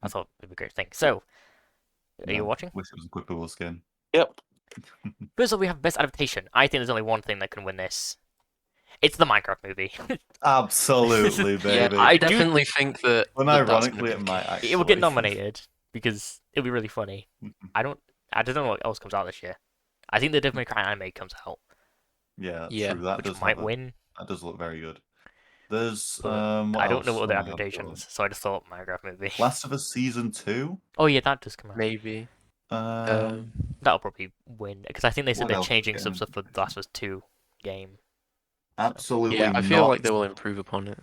I thought it'd be a great thing. So, are you watching? Wish it was a Quippable skin. Yep. First of all, we have best adaptation. I think there's only one thing that can win this. It's the Minecraft movie. Absolutely, Yeah, baby. I definitely think that. Unironically, it might actually. It will get nominated because it'll be really funny. I don't know what else comes out this year. I think the Devil May Cry anime comes out, Yeah, Yeah, true. That which does might win. That does look very good. There's But what I don't know else? what other Oh my God, adaptations, so I just thought Minecraft movie. Last of Us Season 2? Oh yeah, that does come out. maybe. That'll probably win because I think they said What they're else is changing some getting- stuff for The Last of Us 2 game. Absolutely Yeah, I feel not. like they will improve upon it.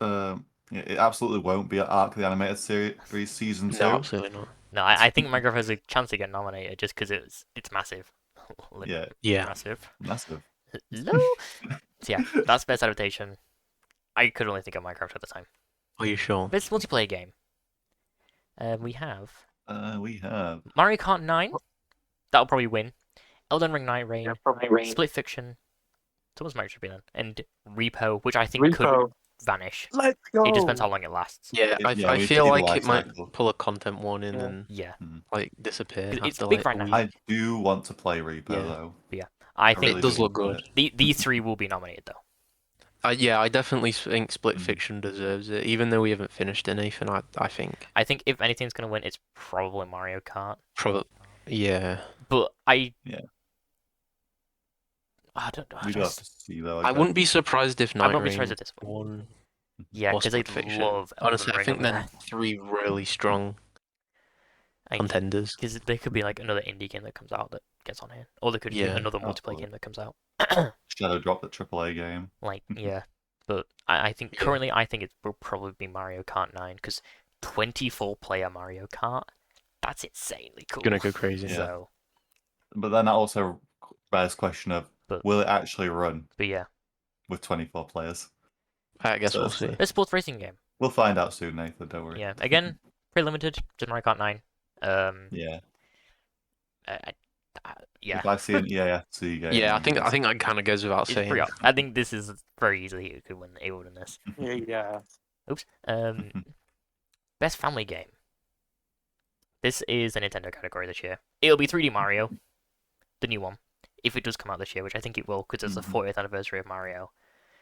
Yeah, it absolutely won't be at Ark the Animated Series Season 2. No, absolutely not. No, I think Minecraft has a chance to get nominated just because it's massive. Yeah, Yeah. Massive. massive. Hello. So yeah, that's best adaptation. I could only think of Minecraft at the time. Are you sure? Best multiplayer game. We have We have Mario Kart 9. That'll probably win. Elden Ring Night Rain. Split Fiction. Someone's mic should be then. And Repo, which I think could Repo. vanish. Let's go. It just depends how long it lasts. Yeah, Yeah, I we feel see the like life it might cycle. pull a content warning Yeah. and Yeah. like disappear. It's after, big like, right a now. week. I do want to play Repo Yeah. though. I I think really It does do look want good. it. these 3 will be nominated though. Yeah, I definitely think Split Mm. Fiction deserves it, even though we haven't finished it, Nathan. I think I think if anything's gonna win, it's probably Mario Kart. probably. Yeah, But Yeah. I don't know. We do have to see though. I wouldn't be surprised if I Night wouldn't be Rain surprised if this one. won Yeah, or because they Split Fiction. love Honestly, Elden I Ring think over they're there. 3 really strong contenders. Because there could be like another indie game that comes out that gets on here, or there could be Yeah, another multiplayer absolutely. game that comes out. Shadow drop the AAA game. Like, yeah, but I think Yeah. currently I think it will probably be Mario Kart 9 because 24-player Mario Kart, that's insanely cool. Gonna go crazy. Yeah. So, But then that also bears question of But- will it actually run but yeah, with 24 players? I guess So we'll it's see. like- it's a sports racing game. We'll find out soon, Nathan. Don't worry. Yeah, again, pretty limited. Just Mario Kart 9. Yeah. Yeah. If I see an EAFC game, Yeah, I then think yes. that kind of goes without It's saying. pretty obvious. I think this is very easily who could win able in this. Yeah. Oops. Best family game. This is a Nintendo category this year. It'll be 3D Mario, the new one, if it does come out this year, which I think it will, because it's the Mhm. 40th anniversary of Mario.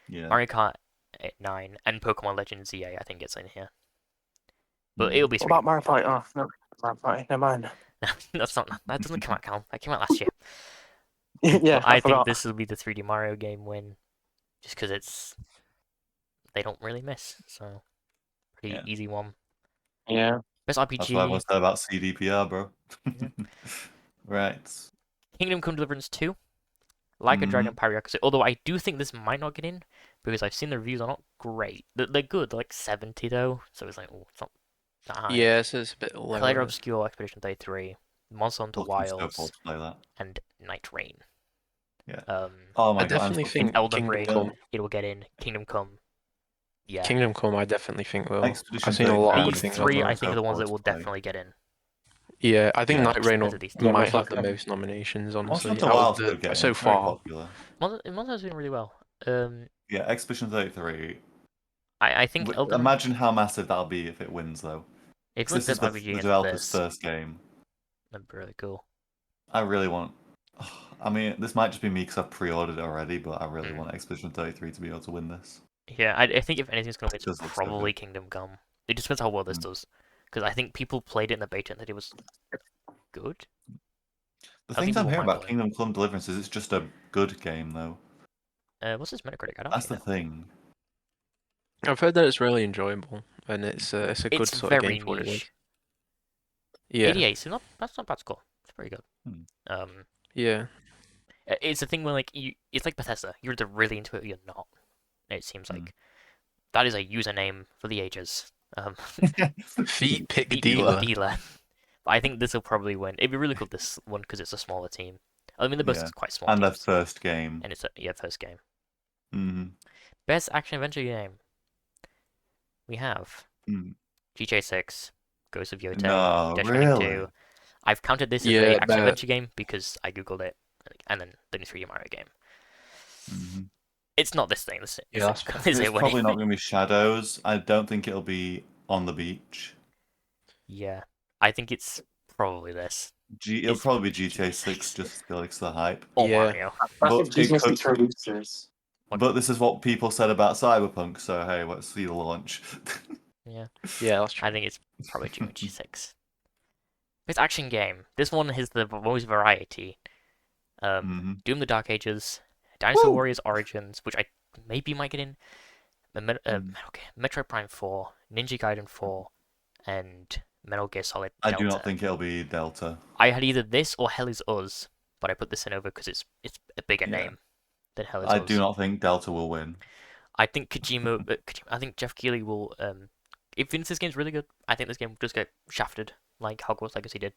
Yeah. Mario Kart 9 and Pokemon Legends ZA, I think it's in here. But Mm. it'll be What 3D. about Mario Party? Oh, no. Mario Party. Never mind. That's not. That doesn't come out, Callum. That came out last year. Yeah, But I think forgot. this will be the 3D Mario game win, just because they don't really miss. So pretty Yeah. easy one. Yeah. Best That's what I RPG. was said about CDPR, bro. Yeah. Right. Kingdom Come Deliverance 2. Like a Dragon Pyroxy. Although I do think this might not get in because I've seen the reviews are not great. They're good. They're like 70 though, so it's like it's not that high. Yeah, so it's a bit lower. Collider Obscure Expedition 33, Monster Hunter Looking so Wilds, forward to play that. and Night Rain. Yeah. Oh Oh my I god, I'm definitely so think Elden Kingdom Ring. Come. It will get in. Kingdom Come. Yeah. Kingdom Come, I definitely think will. Expedition I've seen a lot of good These things three, about I it. think, are the ones that will play. definitely get in. Yeah, I think Yeah. Night Rain Because of these Yeah, might most have the likely. most nominations, Monster honestly. Hunter Out of Wilds the- could get so in. It's very far. popular. Monster Hunter's doing really well. Yeah, Expedition 33. I think Elden Ring. Imagine how massive that'll be if it wins, though. If 'Cause it this wins is Best the RPG developer's this, first game. that'd be really cool. I really want. I mean, this might just be me because I've pre-ordered it already, but I really Mm. want Expedition 33 to be able to win this. Yeah, I think if anything's gonna win, It does it's look so probably good. Kingdom Come. It just depends how well this Mm. does. Because I think people played it in the beta and said it was good. The I think things I'm people hearing might about play. Kingdom Come Deliverance is it's just a good game, though. What's this Metacritic? I don't That's see the that. thing. I've heard that it's really enjoyable and it's a good It's sort of very game for what it is. niche. Yeah, 88, so that's not bad score. It's pretty good. Hmm. yeah, It's a thing where like it's like Bethesda. You're either really into it or you're not. It seems Hmm. like that is a username for the ages. Feet pick Beat dealer. dealer. But I think this will probably win. It'd be really cool this one because it's a smaller team. I mean, they're both Yeah. quite small And their teams, first game. and it's a first game. Mm-hmm. Best action adventure game. We have Mm. GTA 6, Ghost of Yotei, No, Death Stranding really? 2. I've counted this as Yeah, a action but- adventure game because I googled it, and then the new 3D Mario game. Mm-hmm. It's not this thing. Yeah, that's Is It's it probably winning? not going to be Shadows. I don't think it'll be On the Beach. Yeah, I think it's probably this. It'll It's probably be GTA GTA 6 6. just because the hype. Or Yeah. Mario. I But think it GTA could- 6 releases. But this is what people said about Cyberpunk, so hey, let's see the launch. Yeah, Yeah, that's true. I think it's probably GTA 6. Best action game. This one has the most variety. Mhm. Doom: The Dark Ages, Dinosaur Woo! Warriors Origins, which I maybe might get in. Metroid Prime 4, Ninja Gaiden 4, and Metal Gear Solid I Delta. do not think it'll be Delta. I had either this or Hell Is Us, but I put this in over because it's a bigger Yeah. name than Hell Is I Us. do not think Delta will win. I think I think Jeff Keighley will. If this game's really good, I think this game will just get shafted like Hogwarts Legacy did,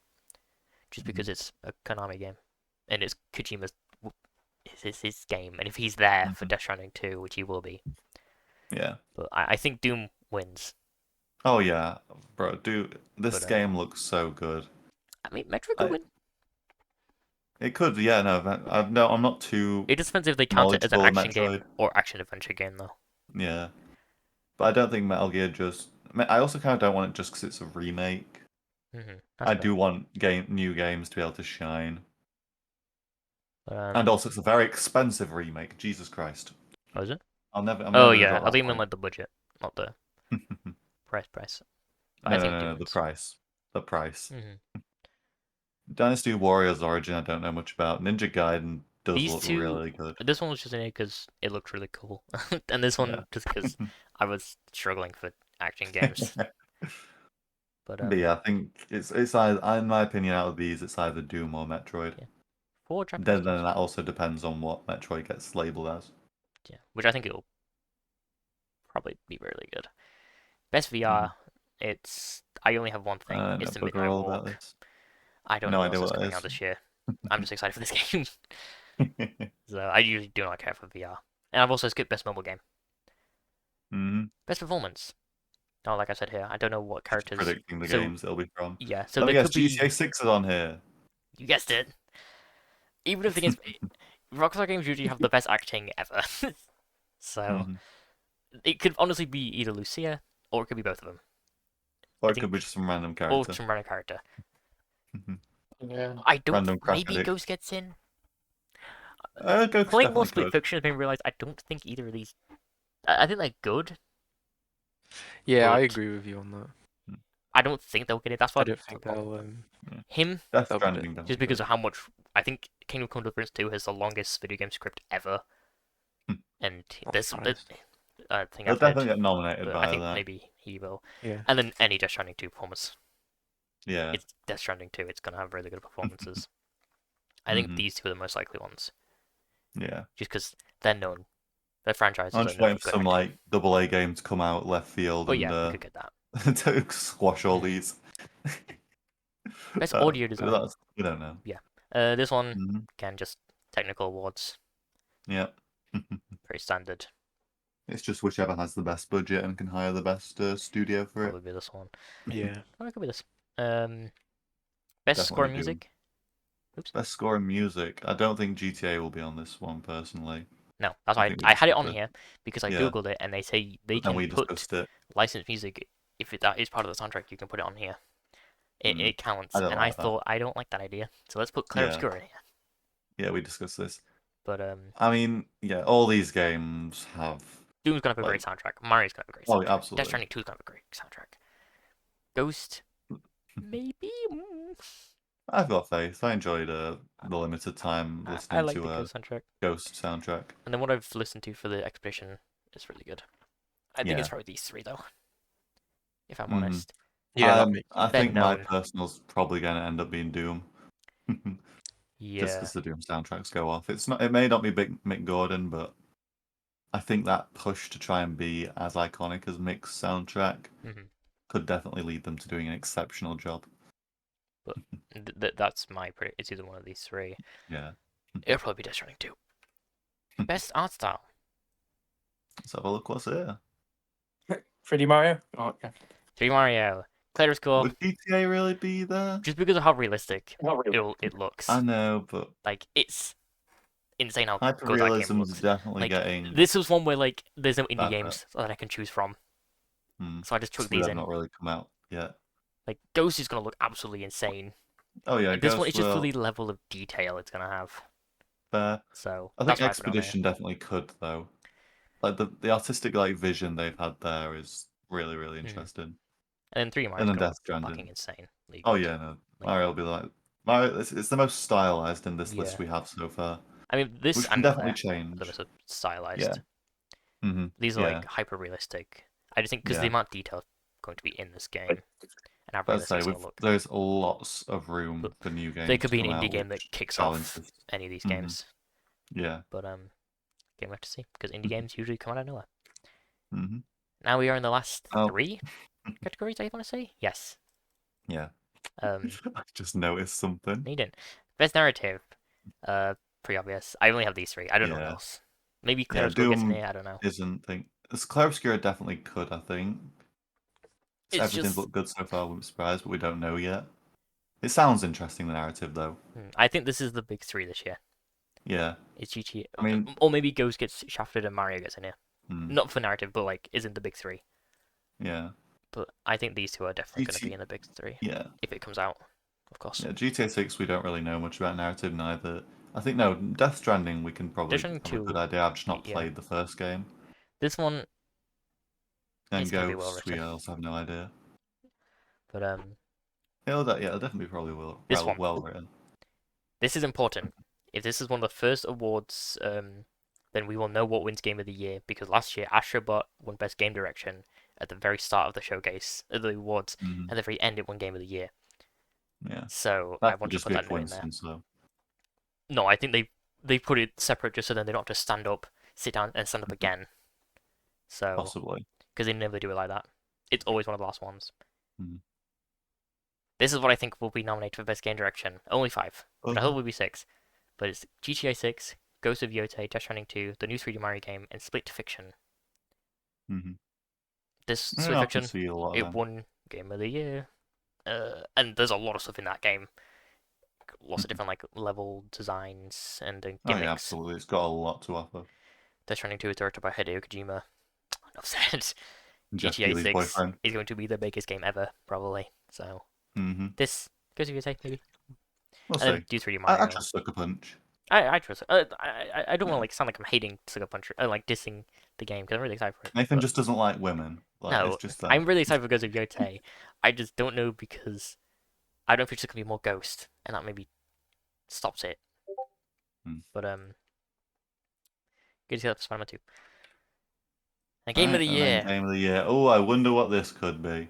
just because it's a Konami game, and it's Kojima's. It's his game, and if he's there for Mhm. Death Stranding 2, which he will be, Yeah. but I think Doom wins. Oh yeah, bro, dude, this But, game looks so good. I mean, Metroid could I- win. It could, yeah, no, I'm not too, It just depends if they count it as an knowledgeable in action game Metroid. or action adventure game, though. yeah. But I don't think Metal Gear just. I also kind of don't want it just because it's a remake. I do want new games to be able to shine, and also it's a very expensive remake. Jesus Christ, Oh, is it? I'm Oh never yeah, got I that think you meant point. like the budget, not the price. No, I think no, Doom no, the wins. price. The price. Mhm. Dynasty Warriors Origin, I don't know much about. Ninja Gaiden, does These look two, really good. this one was just in it because it looked really cool, and this Yeah. one just because I was struggling for action games. But But yeah, I think it's either, in my opinion, out of these, it's either Doom or Metroid. Yeah. 4 Japanese Then games. that also depends on what Metroid gets labeled as. Yeah, which I think it'll probably be really good. Best VR, it's I only have one thing. I It's don't the know bugger Midnight all about Walk. this. I don't No know what idea else is what coming that out is. this year. I'm just excited for this game. So I usually do not care for VR. And I've also skipped best mobile game. Best performance. Oh, like I said here, I don't know what Just characters. predicting the So games it'll be from. yeah, so Let me there guess, could be. GTA 6 is on here. You guessed it. Even if the thing is, Rockstar games usually have the best acting ever. So it could honestly be either Lucia or it could be both of them. Or I it could think, be just some random or character. some random character. Yeah. I don't. Random crash Maybe addict. Ghost gets in. Ghost Playing more definitely Split could. Fiction has been realized. I don't think either of these. I think they're good. Yeah, I But- agree with you on that. I don't think they'll get it. That's I what don't think they'll. him Death That'll be Stranding good. definitely just because could. of how much. I think Kingdom Come Deliverance 2 has the longest video game script ever, and Not this surprised. thing They'll I've heard. definitely get nominated But by I think that. maybe he will. Yeah. And then any Death Stranding 2 performance. Yeah. It's Death Stranding 2. It's gonna have really good performances. I think these two are the most likely ones, Yeah. just because they're known. Their franchises I'm are just known waiting for for good some acting. like AA game to come out left field Oh and yeah, we could get that. to squash all these. Best audio design. We don't know. This one Mhm. again, just technical awards, Yeah. pretty standard. It's just whichever has the best budget and can hire the best studio for it. Probably be this one. Yeah. Oh, it could be this. Best score in Definitely Doom. music. Oops. Best score in music. I don't think GTA will be on this one personally. No, that's I why think we I had it on discussed it. here because I Yeah. googled it and they say they But then can we put discussed it. licensed music if that is part of the soundtrack. You can put it on here. It counts, I don't and I like that. thought I don't like that idea. So let's put Clair Yeah. Obscura in here. Yeah, we discussed this. But I mean, yeah, all these games have. Doom's gonna have a great soundtrack. Mario's gonna have a great soundtrack. Oh, absolutely. Death Stranding 2's gonna have a great soundtrack. Ghost, maybe. I've got faith. I enjoyed the limited time I listening like to the a Ghost soundtrack, Ghost soundtrack. and then what I've listened to for the Expedition is really good. I think it's probably these three though, if I'm honest. Yeah, that makes I They're think my known. personal's probably going to end up being Doom. Just Yeah, because the Doom soundtracks go off. It's not. It may not be Big Mick Gordon, but I think that push to try and be as iconic as Mick's soundtrack could definitely lead them to doing an exceptional job. but that's my prediction. It's either one of these three. Yeah. It'll probably be Death Stranding 2. Best art style. Let's have a look what's here. 3D Mario? Oh, yeah. 3 Mario. Clair Score. Would GTA really be there? Just because of how realistic Not really. it looks. I know, but Like, it's insane how good that game hyperrealism's looks. definitely Like, getting. this was one where, like, there's no indie better. games that I can choose from. Hmm. So I just took Some of these them in. not really come out yet. Like, Ghost is going to look absolutely insane. Oh yeah, Like, this one Ghost is just for will. the level of detail it's going to have. Fair. So, I that's think why I put it on here. Expedition definitely could though. Like the artistic like vision they've had there is really interesting. And then 3 And Mario's then going Death to look Stranding. fucking insane. Oh yeah, no. Mario will be like Mario. It's the most stylized in this Yeah. list we have so far, I mean, this which can and definitely Claire change. are the most stylized. Yeah. Mm-hmm. These are Yeah. like hyper realistic. I just think because the Yeah. amount of detail going to be in this game and how But realistic say it's going to look. there's lots of room But for new games. There could to be an come indie out game that which kicks off challenges. any of these Mhm. games. Yeah. But game we have to see because indie games usually come out of nowhere. Mm-hmm. Now we are in the last Oh. 3 categories. I want to say yes. Yeah. I I just noticed something. you didn't. Best narrative. Pretty obvious. I only have these 3. I don't know what Yeah. else. Maybe Claire Yeah, Obscura gets in Doom here. I don't know. isn't think. Clair Obscura definitely could. I think. It's Everything's just- looked good so far. We're surprised, but we don't know yet. It sounds interesting, the narrative, though. I think this is the big 3 this year. Yeah. It's GTA. I mean- or maybe Ghost gets shafted and Mario gets in here. Hmm. Not for narrative, but like isn't the big 3. Yeah. But I think these 2 are definitely going to be in the big 3 Yeah. if it comes out, of course. Yeah. GTA 6, we don't really know much about narrative neither. I think no, Death Stranding we can probably Death have Stranding a 2, good idea. I've just not yeah. played the first game. This one, And It's gonna be Ghost, we well-written. also have no idea. but It'll definitely probably This one. well written. this is important. if this is one of the first awards, then we will know what wins Game of the Year, because last year Astrobot won Best Game Direction at the very start of the showcase, the awards. Mhm. At the very end, it won Game of the Year. Yeah. So I That could want to just put be a that note in there. coincidence, though. No, I think they put it separate just so then they don't have to stand up, sit down, and stand up again. So Possibly. because they never do it like that. It's always one of the last ones. Mhm. This is what I think will be nominated for Best Game Direction. Only 5. But I thought it Uh, would be 6. But it's GTA 6, Ghost of Yotei, Death Stranding 2, the new 3D Mario game, and Split Fiction. mhm. This Split Yeah, I can Fiction, see a lot of it them. won Game of the Year. And there's a lot of stuff in that game. Lots of different like level designs and Oh gimmicks. yeah, absolutely. It's got a lot to offer. Death Stranding 2 is directed by Hideo Kojima. Enough said. Jeff GTA Keighley's 6 boyfriend. is going to be the biggest game ever, probably. So this goes to your take, maybe. We'll And then see. do 3D I Mario. trust Sucker Punch. I trust. I don't want to like sound like I'm hating Sucker Punch, like dissing the game because I'm really excited for it. Nathan but just doesn't like women. Like, no, it's just that. I'm really excited for Ghost of Yotei. I just don't know because I don't know if it's just gonna be more Ghost, and that maybe stops it. But good to see that for Spider-Man 2. And Game of the And then Year. Game of the Year. Oh, I wonder what this could be.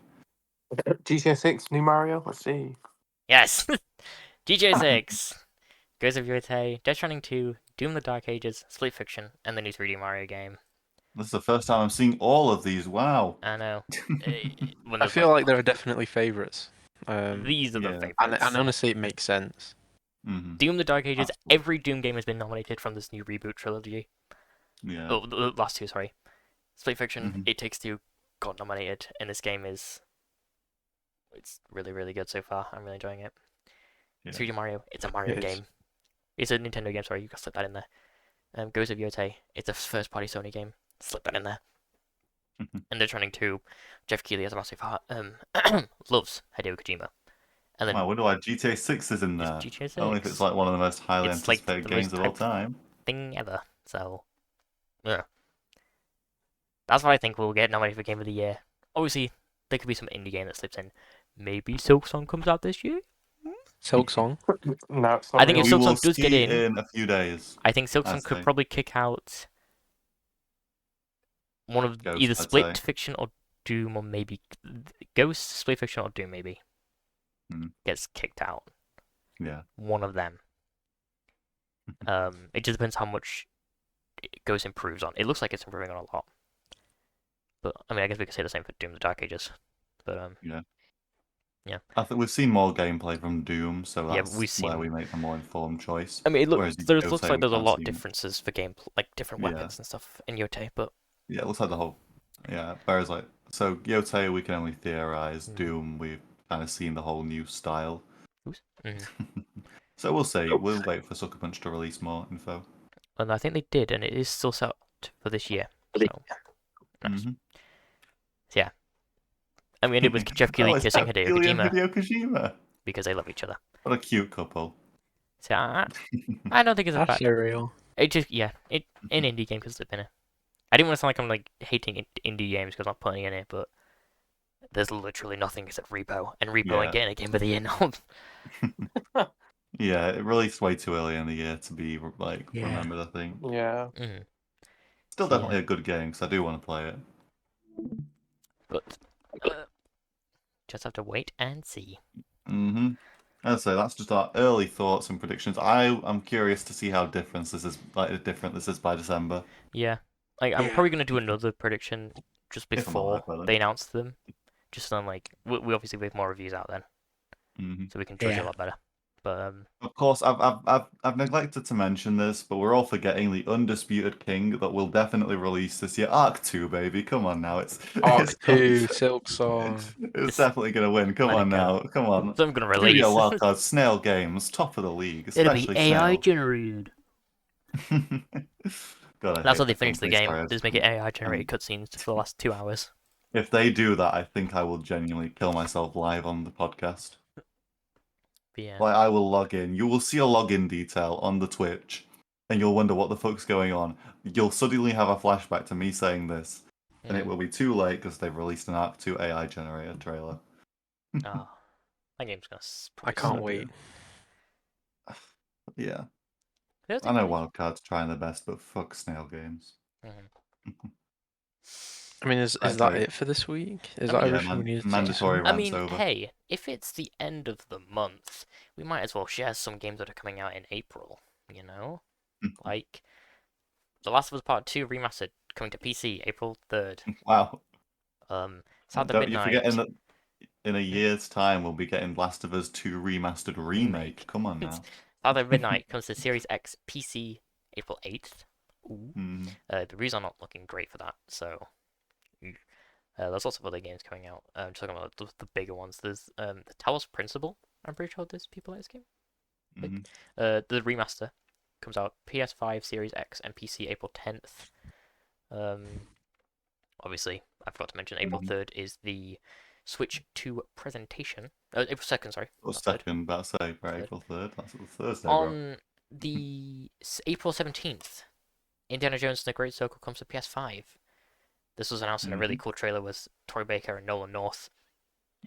GTA 6, new Mario. Let's see. Yes, GTA 6, Ghost of Yotei, Death Stranding 2, Doom: The Dark Ages, Split Fiction, and the new 3D Mario game. This is the first time I'm seeing all of these. Wow. I know. When I there's, feel like there are definitely favourites. these are the yeah. favorites. And honestly, it makes sense. Doom: The Dark Ages. Absolutely. Every Doom game has been nominated from this new reboot trilogy. Yeah. Oh, the last two, sorry. Split Fiction, Mhm. It Takes Two got nominated, and this game is it's really, really good so far. I'm really enjoying it. Yeah. 3D Mario, it's a Mario It is. game. It's a Nintendo game. Sorry, you got to slip that in there. Ghost of Yotei, it's a first-party Sony game. Slip that in there. And they're trying to. Jeff Keighley has a massive heart. Loves Hideo Kojima. And then I wonder why GTA 6 is in it's there. GTA 6. Only if it's like one of the most highly It's like anticipated the games most of all hyped time. thing ever. So, yeah. That's what I think will get nominated for Game of the Year. Obviously, there could be some indie game that slips in. Maybe Silksong comes out this year? Silk Song. No, it's not I think real. if We will Silksong does get see in, a few days. I think I'd Silksong could say. probably kick out one of Ghost, either I'd Split say. Fiction or Doom, or maybe Ghost, Split Fiction, or Doom. Maybe gets kicked out. Yeah. One of them. It just depends how much Ghost improves on. It looks like it's improving on a lot. But I mean, I guess we could say the same for Doom: The Dark Ages. But Yeah. Yeah. I think we've seen more gameplay from Doom, so Yeah, that's we've where seen- we make a more informed choice. I mean, Whereas there Yotei, looks like we there's a can't lot of see- differences for game, like different Yeah. weapons and stuff in Yotei. But Yeah, it looks like the whole. Yeah, whereas like so Yotei we can only theorize. Doom we've kind of seen the whole new style. So we'll see. We'll wait for Sucker Punch to release more info. and I think they did, and it is still set for this year. So nice. Mhm. Yeah. And we ended with Jeff Keighley it's kissing Jeff Hideo Keighley and Kojima Hideo Kojima. because they love each other. What a cute couple. So I don't think it's a That's bad. so real. It just an indie game because it's been a. I didn't want to sound like I'm like hating indie games because I'm not putting in it, but there's literally nothing except Repo, and Repo Yeah. ain't getting a Game of the Year now. Yeah, it released way too early in the year to be like Yeah. remembered. I think Yeah. still So, definitely a good game because I do want to play it. But just have to wait and see. I'd say that's just our early thoughts and predictions. I'm curious to see how different this is by December. Yeah, like I'm Yeah. probably gonna do another prediction just If I'm before alive by then. they announce them, just on like we obviously have more reviews out then, so we can judge Yeah. a lot better. But Of course, I've neglected to mention this, but we're all forgetting the undisputed king that will definitely release this year. Arc 2, baby. Come on now. Arc 2, Silk Song. It's definitely gonna win. Come let it on go. now. Come on. So I'm gonna Studio release. Wildcard, Snail Games, top of the league, It'll especially be AI Snail. generated. God, I That's hate how they that finished the company. game. Sorry, Just make it AI generated cutscenes for the last 2 hours. If they do that, I think I will genuinely kill myself live on the podcast. But yeah. Like, I will log in. You will see a login detail on the Twitch, and you'll wonder what the fuck's going on. You'll suddenly have a flashback to me saying this, and it will be too late because they've released an Arc 2 AI generated trailer. Oh, that game's gonna. I can't wait. Yeah. There's I know a- Wildcard's trying their best, but fuck snail games. Mhm. I mean, is that Sorry. it for this week? Is I that mean- everything we need to say? mandatory I rant's mean, over. hey, if it's the end of the month, we might as well share some games that are coming out in April. You know, like The Last of Us Part 2 remastered coming to PC April 3rd. Wow. South of Don't you forget Midnight. in a year's time we'll be getting Last of Us 2 remastered remake. Come on now. South of Midnight comes to Series X PC April 8th. Ooh. Mhm. The reviews are not looking great for that, so there's lots of other games coming out. I'm just talking about the bigger ones. There's the Talos Principle. I'm pretty sure there's people like this game. Mhm. The remaster comes out PS5, Series X, and PC April 10th. Obviously, I forgot to mention April 3rd is the Switch 2 presentation. April 2nd, sorry. Or not 3rd. second, about to say, right, Third. April 3rd. That's a Thursday, bro. On the April 17th, Indiana Jones and the Great Circle comes to PS5. This was announced in a really cool trailer with Troy Baker and Nolan North,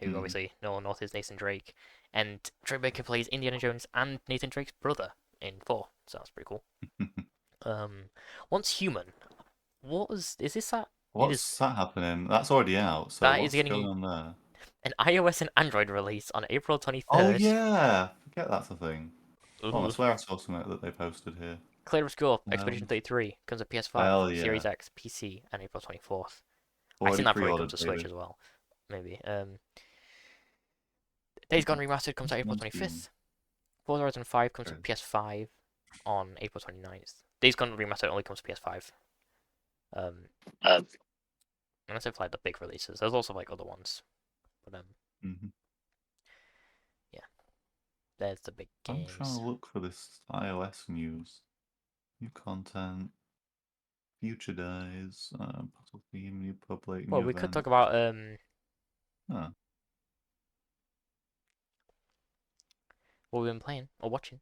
who obviously Nolan North is Nathan Drake, and Troy Baker plays Indiana Jones and Nathan Drake's brother in 4, so that's pretty cool. Once Human, is this that? What's that happening? That's already out, so That is what's getting going on there? an iOS and Android release on April 23rd. Oh yeah, forget that's a thing. Oh, I Ooh. swear I saw something that they posted here. Clear Obscure Expedition 33 comes to PS5, Hell Series yeah. X, PC, and April 24th. I Already think that probably pre-ordered, comes to Switch baby. as well. Maybe. Days Gone Remastered comes out April Once Human. 25th. Forza Horizon 5 comes to Okay. PS5 on April 29th. Days Gone Remastered only comes to PS5. Unless it's like the big releases. There's also like other ones. But Mhm. yeah. There's the big I'm games. trying to look for this iOS news. New content. Future Days. Puzzle theme. New public. Well, New we could event. talk about Huh. what we've been playing or watching.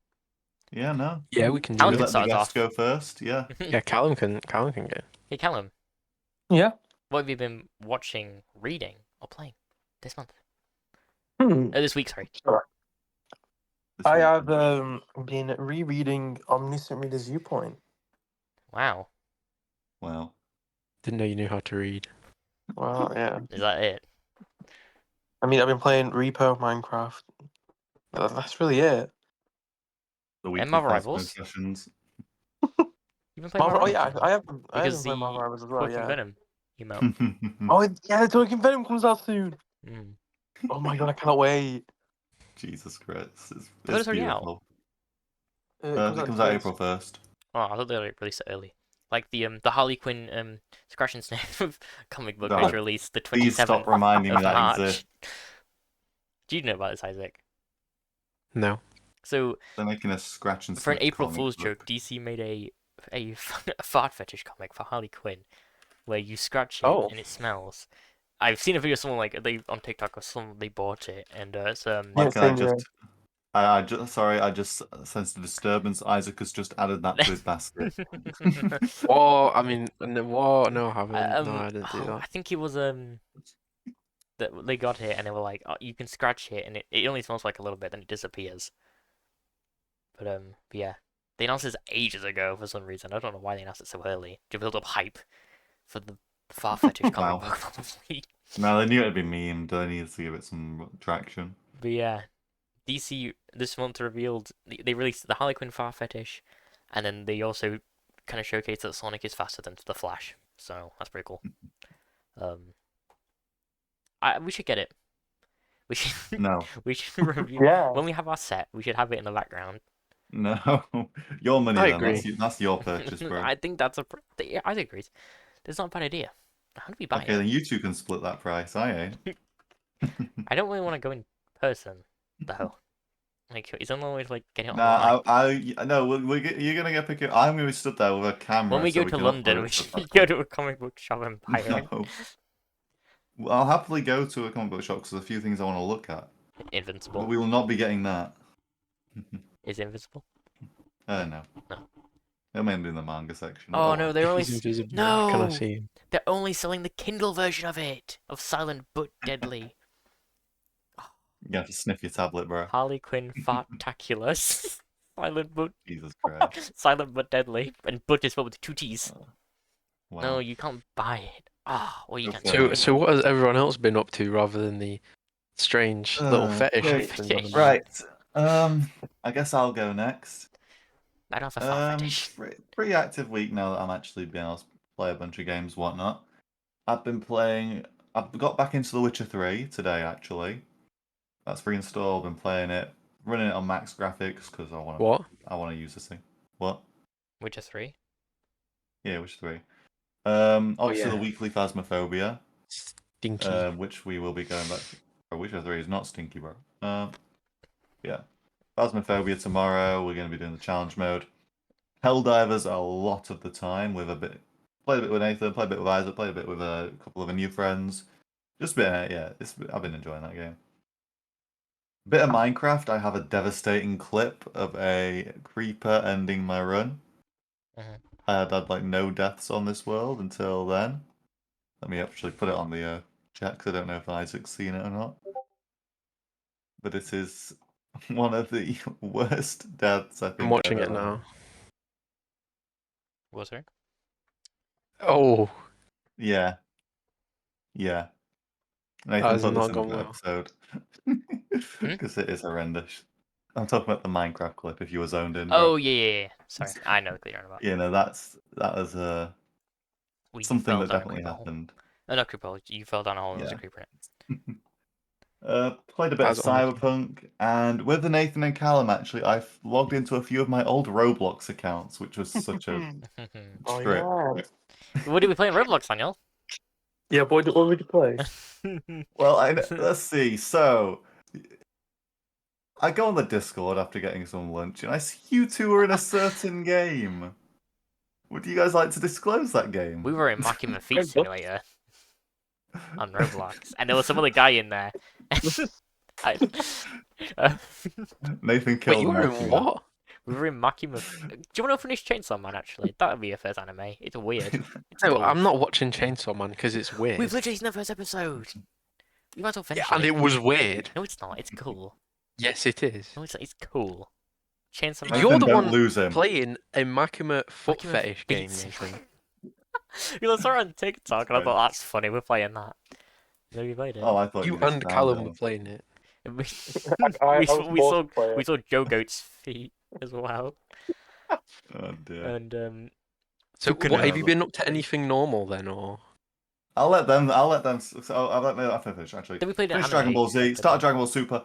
Yeah, no. Yeah, we can Callum do We can it. let the start us guest off. go first. Yeah. Yeah, Callum can go. Hey, Callum, Yeah. what have you been watching, reading, or playing this month? Hmm. This week, sorry. This I week. have been rereading Omniscient Reader's Viewpoint. Wow. Wow. Didn't know you knew how to read. Well, yeah. Is that it? I mean, I've been playing Repo Minecraft. That's really it. The weekly Marvel Cosmo Rivals? sessions. You've been playing Marvel, Marvel oh yeah, Rivals? I have been Because playing Marvel the Rivals as well. Quirky Yeah. Venom came out. Oh yeah, the Token Venom comes out soon. Mm. Oh my god, I cannot wait. Jesus Christ. But it's It's already out. beautiful. It It comes comes out out in April 1st. Oh, I thought they released it early. Like the Harley Quinn Scratch and Sniff comic book God, was released the Please 27th stop reminding me of that March. exists. Do you know about this, Isaac? No. So They're making a scratch and for an sniff April comic Fool's book. joke, DC made a fart fetish comic for Harley Quinn, where you scratch it Oh. and it smells. I've seen a video of someone like they on TikTok or someone they bought it and it's Why Yeah, can I same here. just... I just... Sorry, I just sensed a disturbance. Isaac has just added that to his basket. What? I mean, what? No, I haven't. No, I didn't do I that. think it was that they got it and they were like, oh, you can scratch it and it only smells for like a little bit, then it disappears. But yeah, they announced this ages ago for some reason. I don't know why they announced it so early to build up hype for the far fetish comic Wow. book. Probably. No, they knew it'd be memed. They needed to give it some traction. But yeah, DC this month revealed they released the Harley Quinn far fetish, and then they also kind of showcased that Sonic is faster than the Flash. So that's pretty cool. We should get it. We should No. we should review Yeah. when we have our set. We should have it in the background. No. Your money, I then. agree. That's your purchase, bro. I think that's yeah, I agree. That's not a bad idea. How do we buy Okay, it? then you two can split that price. I ain't. I don't really want to go in person, though. Like, is there no way to like get it Nah, online? no, you're gonna get pick it. I'm gonna be stood there with a camera. When we so go to can London, upload we it to should the go to a comic book shop and buy it. No. Well, I'll happily go to a comic book shop because there's a few things I want to look at. But Invincible. we will not be getting that. Is Invincible? No. No. It may be in the manga section. Oh no, they're only He's invisible. no. Can I see him? They're only selling the Kindle version of it, of Silent but Deadly. You have to sniff your tablet, bro. Harley Quinn Fartaculous. Silent but Jesus Christ. silent but deadly, and but is spelled with 2 T's. Wow. No, you can't buy it. Ah, well you can Okay. do. So what has everyone else been up to rather than the strange little fetish? okay. Thing on the Right. I guess I'll go next. I don't have a fat fetish. Pretty active week now that I'm actually being able to play a bunch of games, whatnot. I've been playing. I've got back into The Witcher 3 today, actually. That's reinstalled. Been playing it, running it on max graphics because What? I want to use this thing. What? Witcher 3. Yeah, Witcher 3. Obviously yeah. the weekly Phasmophobia, Stinky. which we will be going back to. Oh, Witcher 3 is not stinky, bro. Yeah. Phasmophobia tomorrow. We're going to be doing the challenge mode. Helldivers a lot of the time with played a bit with Nathan, played a bit with Isaac, played a bit with a couple of new friends. Just a bit, yeah. I've been enjoying that game. Bit of Minecraft. I have a devastating clip of a creeper ending my run. Mhm. I had like no deaths on this world until then. Let me actually put it on the chat because I don't know if Isaac's seen it or not. But it is one of the worst deaths I think I'm watching I've it ever now. had. Was there? Oh, Yeah. Yeah. that Nathan has put this not in gone the well. episode because it is horrendous. I'm talking about the Minecraft clip. If you were zoned in, bro. Oh yeah. Sorry, I know what you're on about. You know that was Well, you something fell that down a definitely creeper hole. happened. No, not creeper hole. You fell down a hole and there was a Yeah. creeper in it. Played a bit of That's unlucky. Cyberpunk, and with the Nathan and Callum, actually, I've logged into a few of my old Roblox accounts, which was such a Oh trip. yeah. What did we play in Roblox, Daniel? Yeah, boy, what would you play? Well, let's see. So, I go on the Discord after getting some lunch, and I see you two are in a certain game. Would you guys like to disclose that game? We were in Machina Feet Roblox? Simulator on Roblox, and there was some other guy in there. I, uh, Nathan Wait, killed you were in Machina. what? we were in Machina. Do you want to finish Chainsaw Man? Actually, that would be your first anime. It's weird. It's No, cool. I'm not watching Chainsaw Man because it's weird. We've literally seen the first episode. You might as well Yeah, finish and it was weird. No, it's not. It's cool. Yes, it is. No, it's cool. Chainsaw Man. You're Nathan, the don't one lose him. playing a Makima foot Makima fetish game, Feet. Nathan. You know, I saw it on TikTok and I Right. thought that's funny. We're playing that. No, you played it. Oh, I thought You you just and found Callum were it. playing it. we, I we, was saw, we saw forced to play it. we saw Joe Goat's feet as well, Oh dear. and So, Fucking what have hell. you been up to? Anything normal then, or? I'll let them. So I'll let me after finish. Actually, then we played an finish anime. Dragon Ball Z. character Start thing. Dragon Ball Super.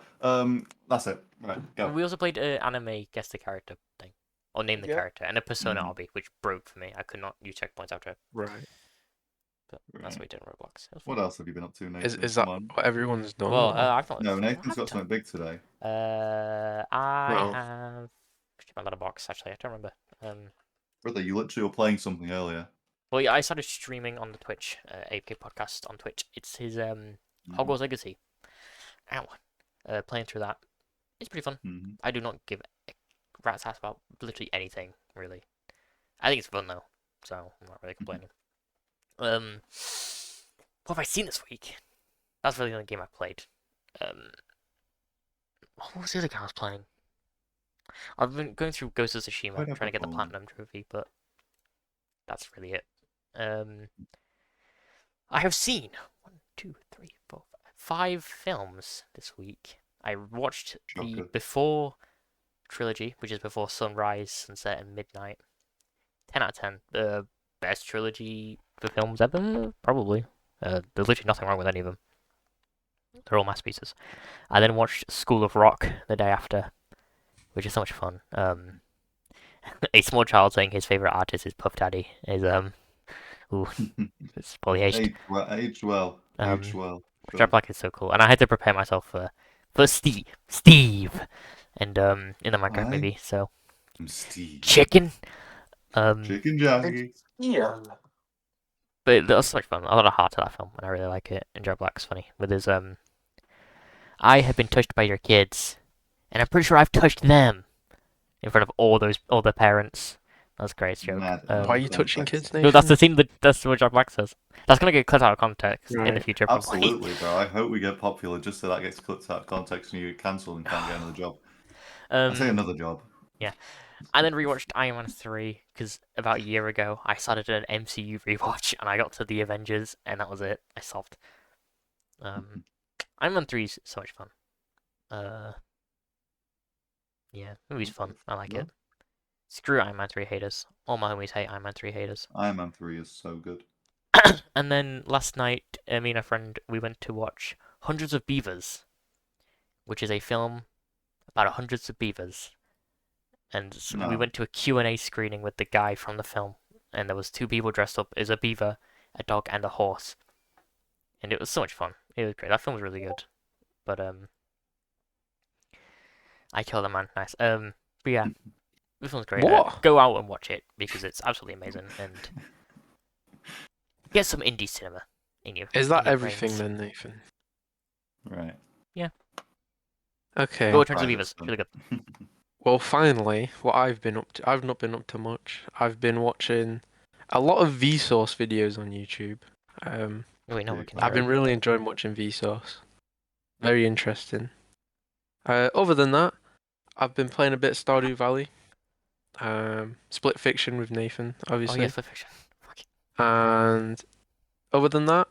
That's it. Right, go. We also played an anime guess the character thing, or name the Yeah. character, and a Persona Mhm. obby, which broke for me. I could not use checkpoints after it, Right. but that's what we did in Roblox. It was What fun. else have you been up to, Nathan? Is that Come on. what everyone's done? Well, or- I've not. No, I Nathan's got have something big today. I Well. have. My letterbox actually. I don't remember. Brother, you literally were playing something earlier. Well, yeah, I started streaming on the Twitch, AFK podcast on Twitch. It's his Hogwarts Legacy. Ow. Playing through that. It's pretty fun. Mhm. I do not give a rat's ass about literally anything, really. I think it's fun though, so I'm not really complaining. What have I seen this week? That's really the only game I played. What was the other game I was playing? I've been going through Ghost of Tsushima, Quite a trying to get the bit. platinum trophy, but that's really it. I have seen 1, 2, 3, 4, 5 films this week. I watched the Shocker. Before trilogy, which is Before Sunrise, Sunset, and Midnight. 10 out of 10. The best trilogy for films ever, probably. There's literally nothing wrong with any of them. They're all masterpieces. I then watched School of Rock the day after, which is so much fun. A small child saying his favorite artist is Puff Daddy is ooh, it's probably aged. Aged well. Aged well. Jack Black is so cool, and I had to prepare myself for Steve, and in the Minecraft Hi. movie. So I'm Steve. chicken, Chicken Jockey. Yeah. but that was so much fun. A lot of heart to that film, and I really like it. And Jack Black's funny with his I have been touched by your kids, and I'm pretty sure I've touched them in front of all their parents. That's a great joke. Mad. Why are you touching Context. kids, Nathan? No, that's the scene that's what Jack Black says. That's gonna get cut out of context in the Right. future. Probably. Absolutely, bro. I hope we get popular just so that gets cut out of context and you get cancelled and can't get another job. I'll say another job. And then rewatched Iron Man 3 because about a year ago I started an MCU rewatch and I got to the Avengers and that was it. I stopped. Iron Man 3 is so much fun. Yeah, the movie's fun. I like it. Screw Iron Man 3 haters. All my homies hate Iron Man 3 haters. Iron Man 3 is so good. And then last night, me and a friend, we went to watch Hundreds of Beavers, which is a film about hundreds of beavers. And we No. went to a Q&A screening with the guy from the film. And there was 2 people dressed up as a beaver, a dog, and a horse. And it was so much fun. It was great. That film was really good. But, I killed a man. Nice. But yeah, this one's great. What? Go out and watch it because it's absolutely amazing and get some indie cinema in you. Is that in your everything brains. then, Nathan? Right. Okay. Go watch Hundreds of Private Beavers. stunt. Really good. Well, finally, what I've been up to, I've not been up to much. I've been watching a lot of Vsauce videos on YouTube. Wait, no, we can I've hear been it. really enjoying watching Vsauce. Very interesting. Other than that, I've been playing a bit of Stardew Valley. Split Fiction with Nathan, Oh obviously. yeah, Split Fiction. And other than that,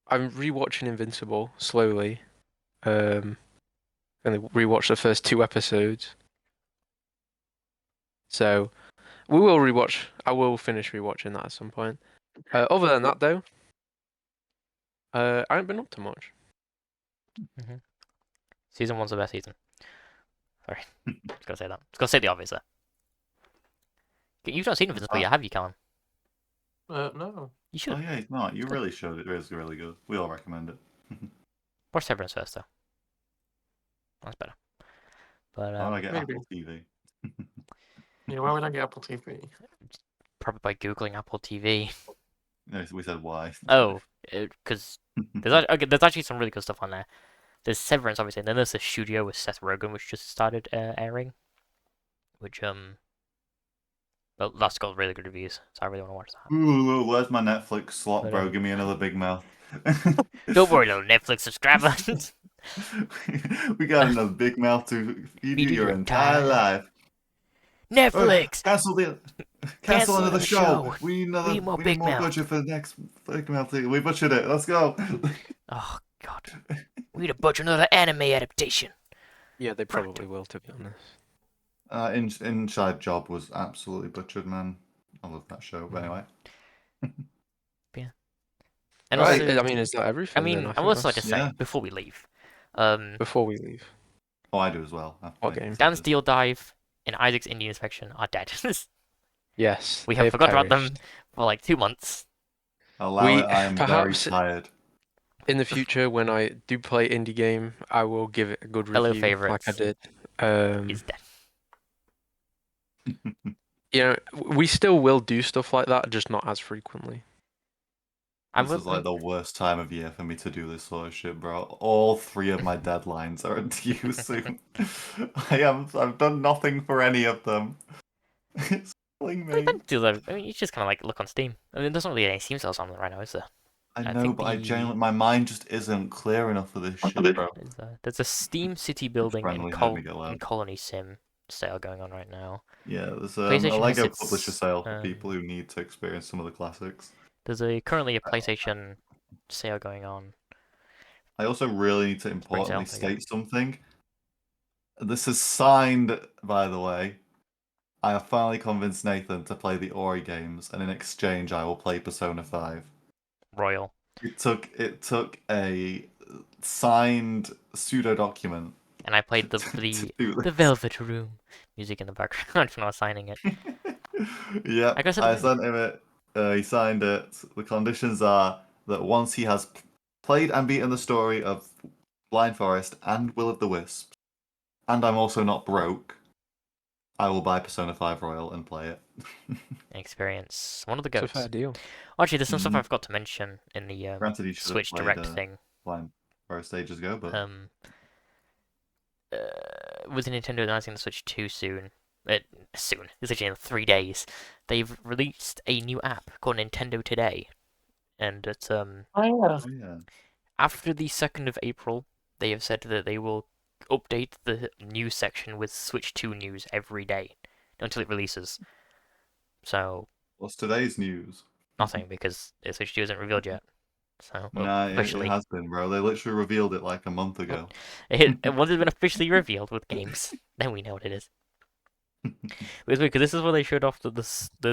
I'm rewatching Invincible slowly. Only rewatched the first 2 episodes. So we will rewatch. I will finish rewatching that at some point. Other than that, though, I haven't been up to much. Season 1's the best season. Sorry, just gotta say that. Just gotta say the obvious there. You've not seen Invincible yet, have you, Callum? No. You should. Oh yeah, it's not. You really showed it. It is really good. We all recommend it. Watch Severance first, though. That's better. But How do I get maybe. Apple TV? Yeah, why would I get Apple TV? probably by googling Apple TV. No, we said why. Oh, because there's actually some really good stuff on there. There's Severance, obviously, and then there's the Studio with Seth Rogen, which just started airing. Which well, that's got really good reviews, so I really want to watch that. Ooh, where's my Netflix slot, But, bro? Give me another Big Mouth. Don't worry, little Netflix subscriber. We got another Big Mouth to feed you your entire life. Netflix. Cancel another the show. show. We need We need more we Big need more Mouth. budget for the next Big Mouth thing. We butchered it. Let's go. Oh God, we need to butcher another anime adaptation. Yeah, they probably will, to be honest. Inside Job was absolutely butchered, man. I love that show. But anyway. And Right. also, I mean, is that everything? I mean, then? I would also like think to say yeah. before we leave, before we leave. Oh, I do as well. What game? Dan Steel Dive and Isaac's Indian Inspection are dead. Yes. We have they've forgotten about them perished. for like 2 months. Allow We it. I am very perhaps- tired. In the future, when I do play indie game, I will give it a good Fellow review, like I favourites. did. He's dead. You know, we still will do stuff like that, just not as frequently. This is like the worst time of year for me to do this sort of shit, bro. All 3 of my deadlines are due soon. I've done nothing for any of them. It's killing me. I mean, you just kind of like look on Steam. I mean, there's not really any Steam sales on them right now, is there? I I know, think but I the- genuinely, my mind just isn't clear enough for this shit, bro. There's a Steam City Building Friendly, and, let me get loud. and Colony Sim sale going on right now. Yeah, there's a PlayStation has Lego its, publisher sale for um, people who need to experience some of the classics. There's currently a PlayStation sale going on. I also really need to sale, importantly there you state something. This is signed, by the way. I have finally convinced Nathan to play the Ori games, and in exchange, I will play Persona 5. Royal. It took a signed pseudo document. And I played to do the this. Velvet Room music in the background when I was signing it. Yeah, I guess I it- sent him it. He signed it. The conditions are that once he has played and beaten the story of Blind Forest and Will of the Wisps, and I'm also not broke, I will buy Persona 5 Royal and play it. Experience one of the It's a goats. fair deal. Actually, there's some stuff I Mhm. forgot to mention in the Granted, he should have Switch played, Direct thing. Blind Forest ages ago, but With Nintendo announcing the Switch 2 soon, it's actually in 3 days, they've released a new app called Nintendo Today, and it's Oh yeah. oh, yeah. after the 2nd of April, they have said that they will update the news section with Switch 2 news every day until it releases. So What's today's news? nothing because Switch 2 isn't revealed yet. So Nah, it officially, has been, bro. They literally revealed it like a month ago. once it's been officially revealed with games, then we know what it is. It's weird because this is where they showed off the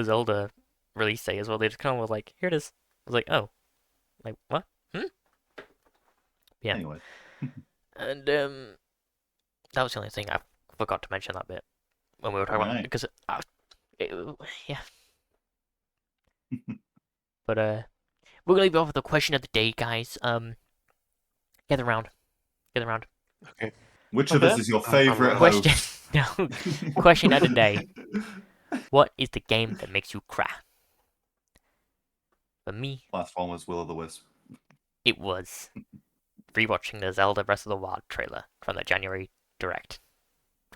Zelda release day as well. They just kind of were like, "Here it is." I was like, "Oh, like what?" Yeah. Anyway. And that was the only thing I forgot to mention that bit when we were talking about Right. because yeah. But we're gonna be off with the question of the day, guys. Gather round. Okay. Which Okay. of us is your favorite Question. host? No. Question of the day. What is the game that makes you cry? For me, Last one was Will o' the Wisp. it was rewatching the Zelda Breath of the Wild trailer from the January Direct.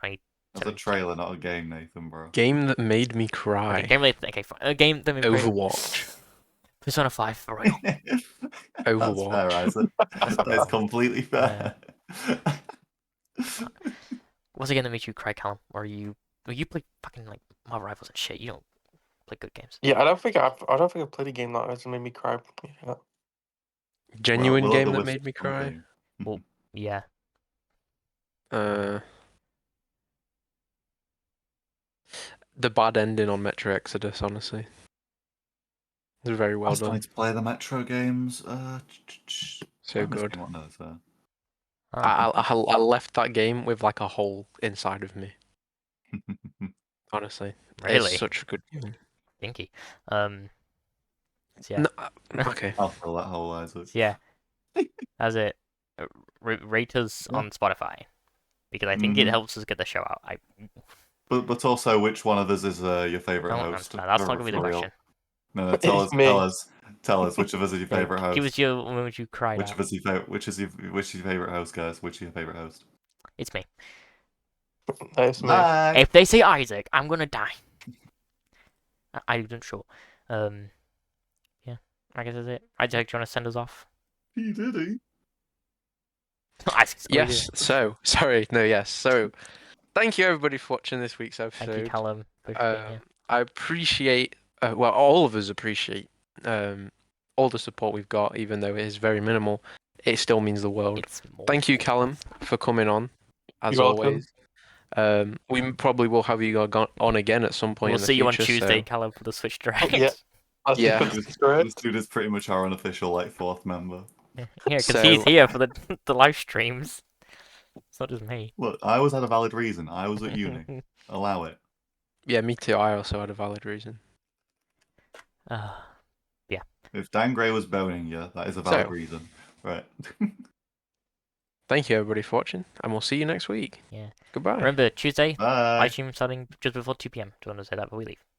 That's a trailer, not a game, Nathan, bro. Game that made me Okay, cry. okay, fine. A game that made me cry. Overwatch. Persona 5 for real. That's Overwatch. fair, Isaac. That is completely fair. What's a game that makes you cry, Callum? Or you play fucking like Marvel Rivals and shit. You don't play good games. Yeah, I don't think I've played a game that has made me cry. Yeah. Genuine Will o' the game that Wisp made me is cry. something. Well, yeah. The bad ending on Metro Exodus, honestly. It was very I well was trying done. to play the Metro games. So good. What knows, I left that game with like a hole inside of me. Honestly, it's Really? such a good game. Stinky. So yeah. No, okay. I'll fill that hole, Isaac. So yeah. That's it. Rate us Yeah. on Spotify because I think it helps us get the show out. But also, which one of us is your favorite don't host? understand. That's not gonna be the For real. question. No, tell It's me. us which of us is your favorite host. Give us your when would you cried Which out. of us your favorite? Which is your favorite host, guys? Which is your favorite host? It's me. It's me. Bye. If they say Isaac, I'm gonna die. I'm not sure. Yeah. I guess that's it. Isaac, do you want to send us off? He did he? Isaac's already Yes. doing So sorry. No. Yes. So thank you everybody for watching this week's it. Thank you, episode. Callum, for being here. I appreciate. Well, all of us appreciate all the support we've got, even though it is very minimal. It still means the world. It's more. Thank you, Callum, for coming on. As You're welcome. always. We probably will have you on again at some point We'll in the see you on future. Tuesday, So Callum, for the Switch Direct. Yeah. Yeah. This Correct. dude is pretty much our unofficial like fourth member. Yeah, because So- he's here for the live streams. It's not just me. Look, I always had a valid reason. I was at uni. Allow it. Yeah, me too. I also had a valid reason. If Dan Gray was boning you, that is a valid So- reason. Right. Thank you, everybody, for watching, and we'll see you next week. Yeah. Goodbye. Remember, Tuesday, Bye. live stream starting just before 2 p.m. Just want to say that before we leave.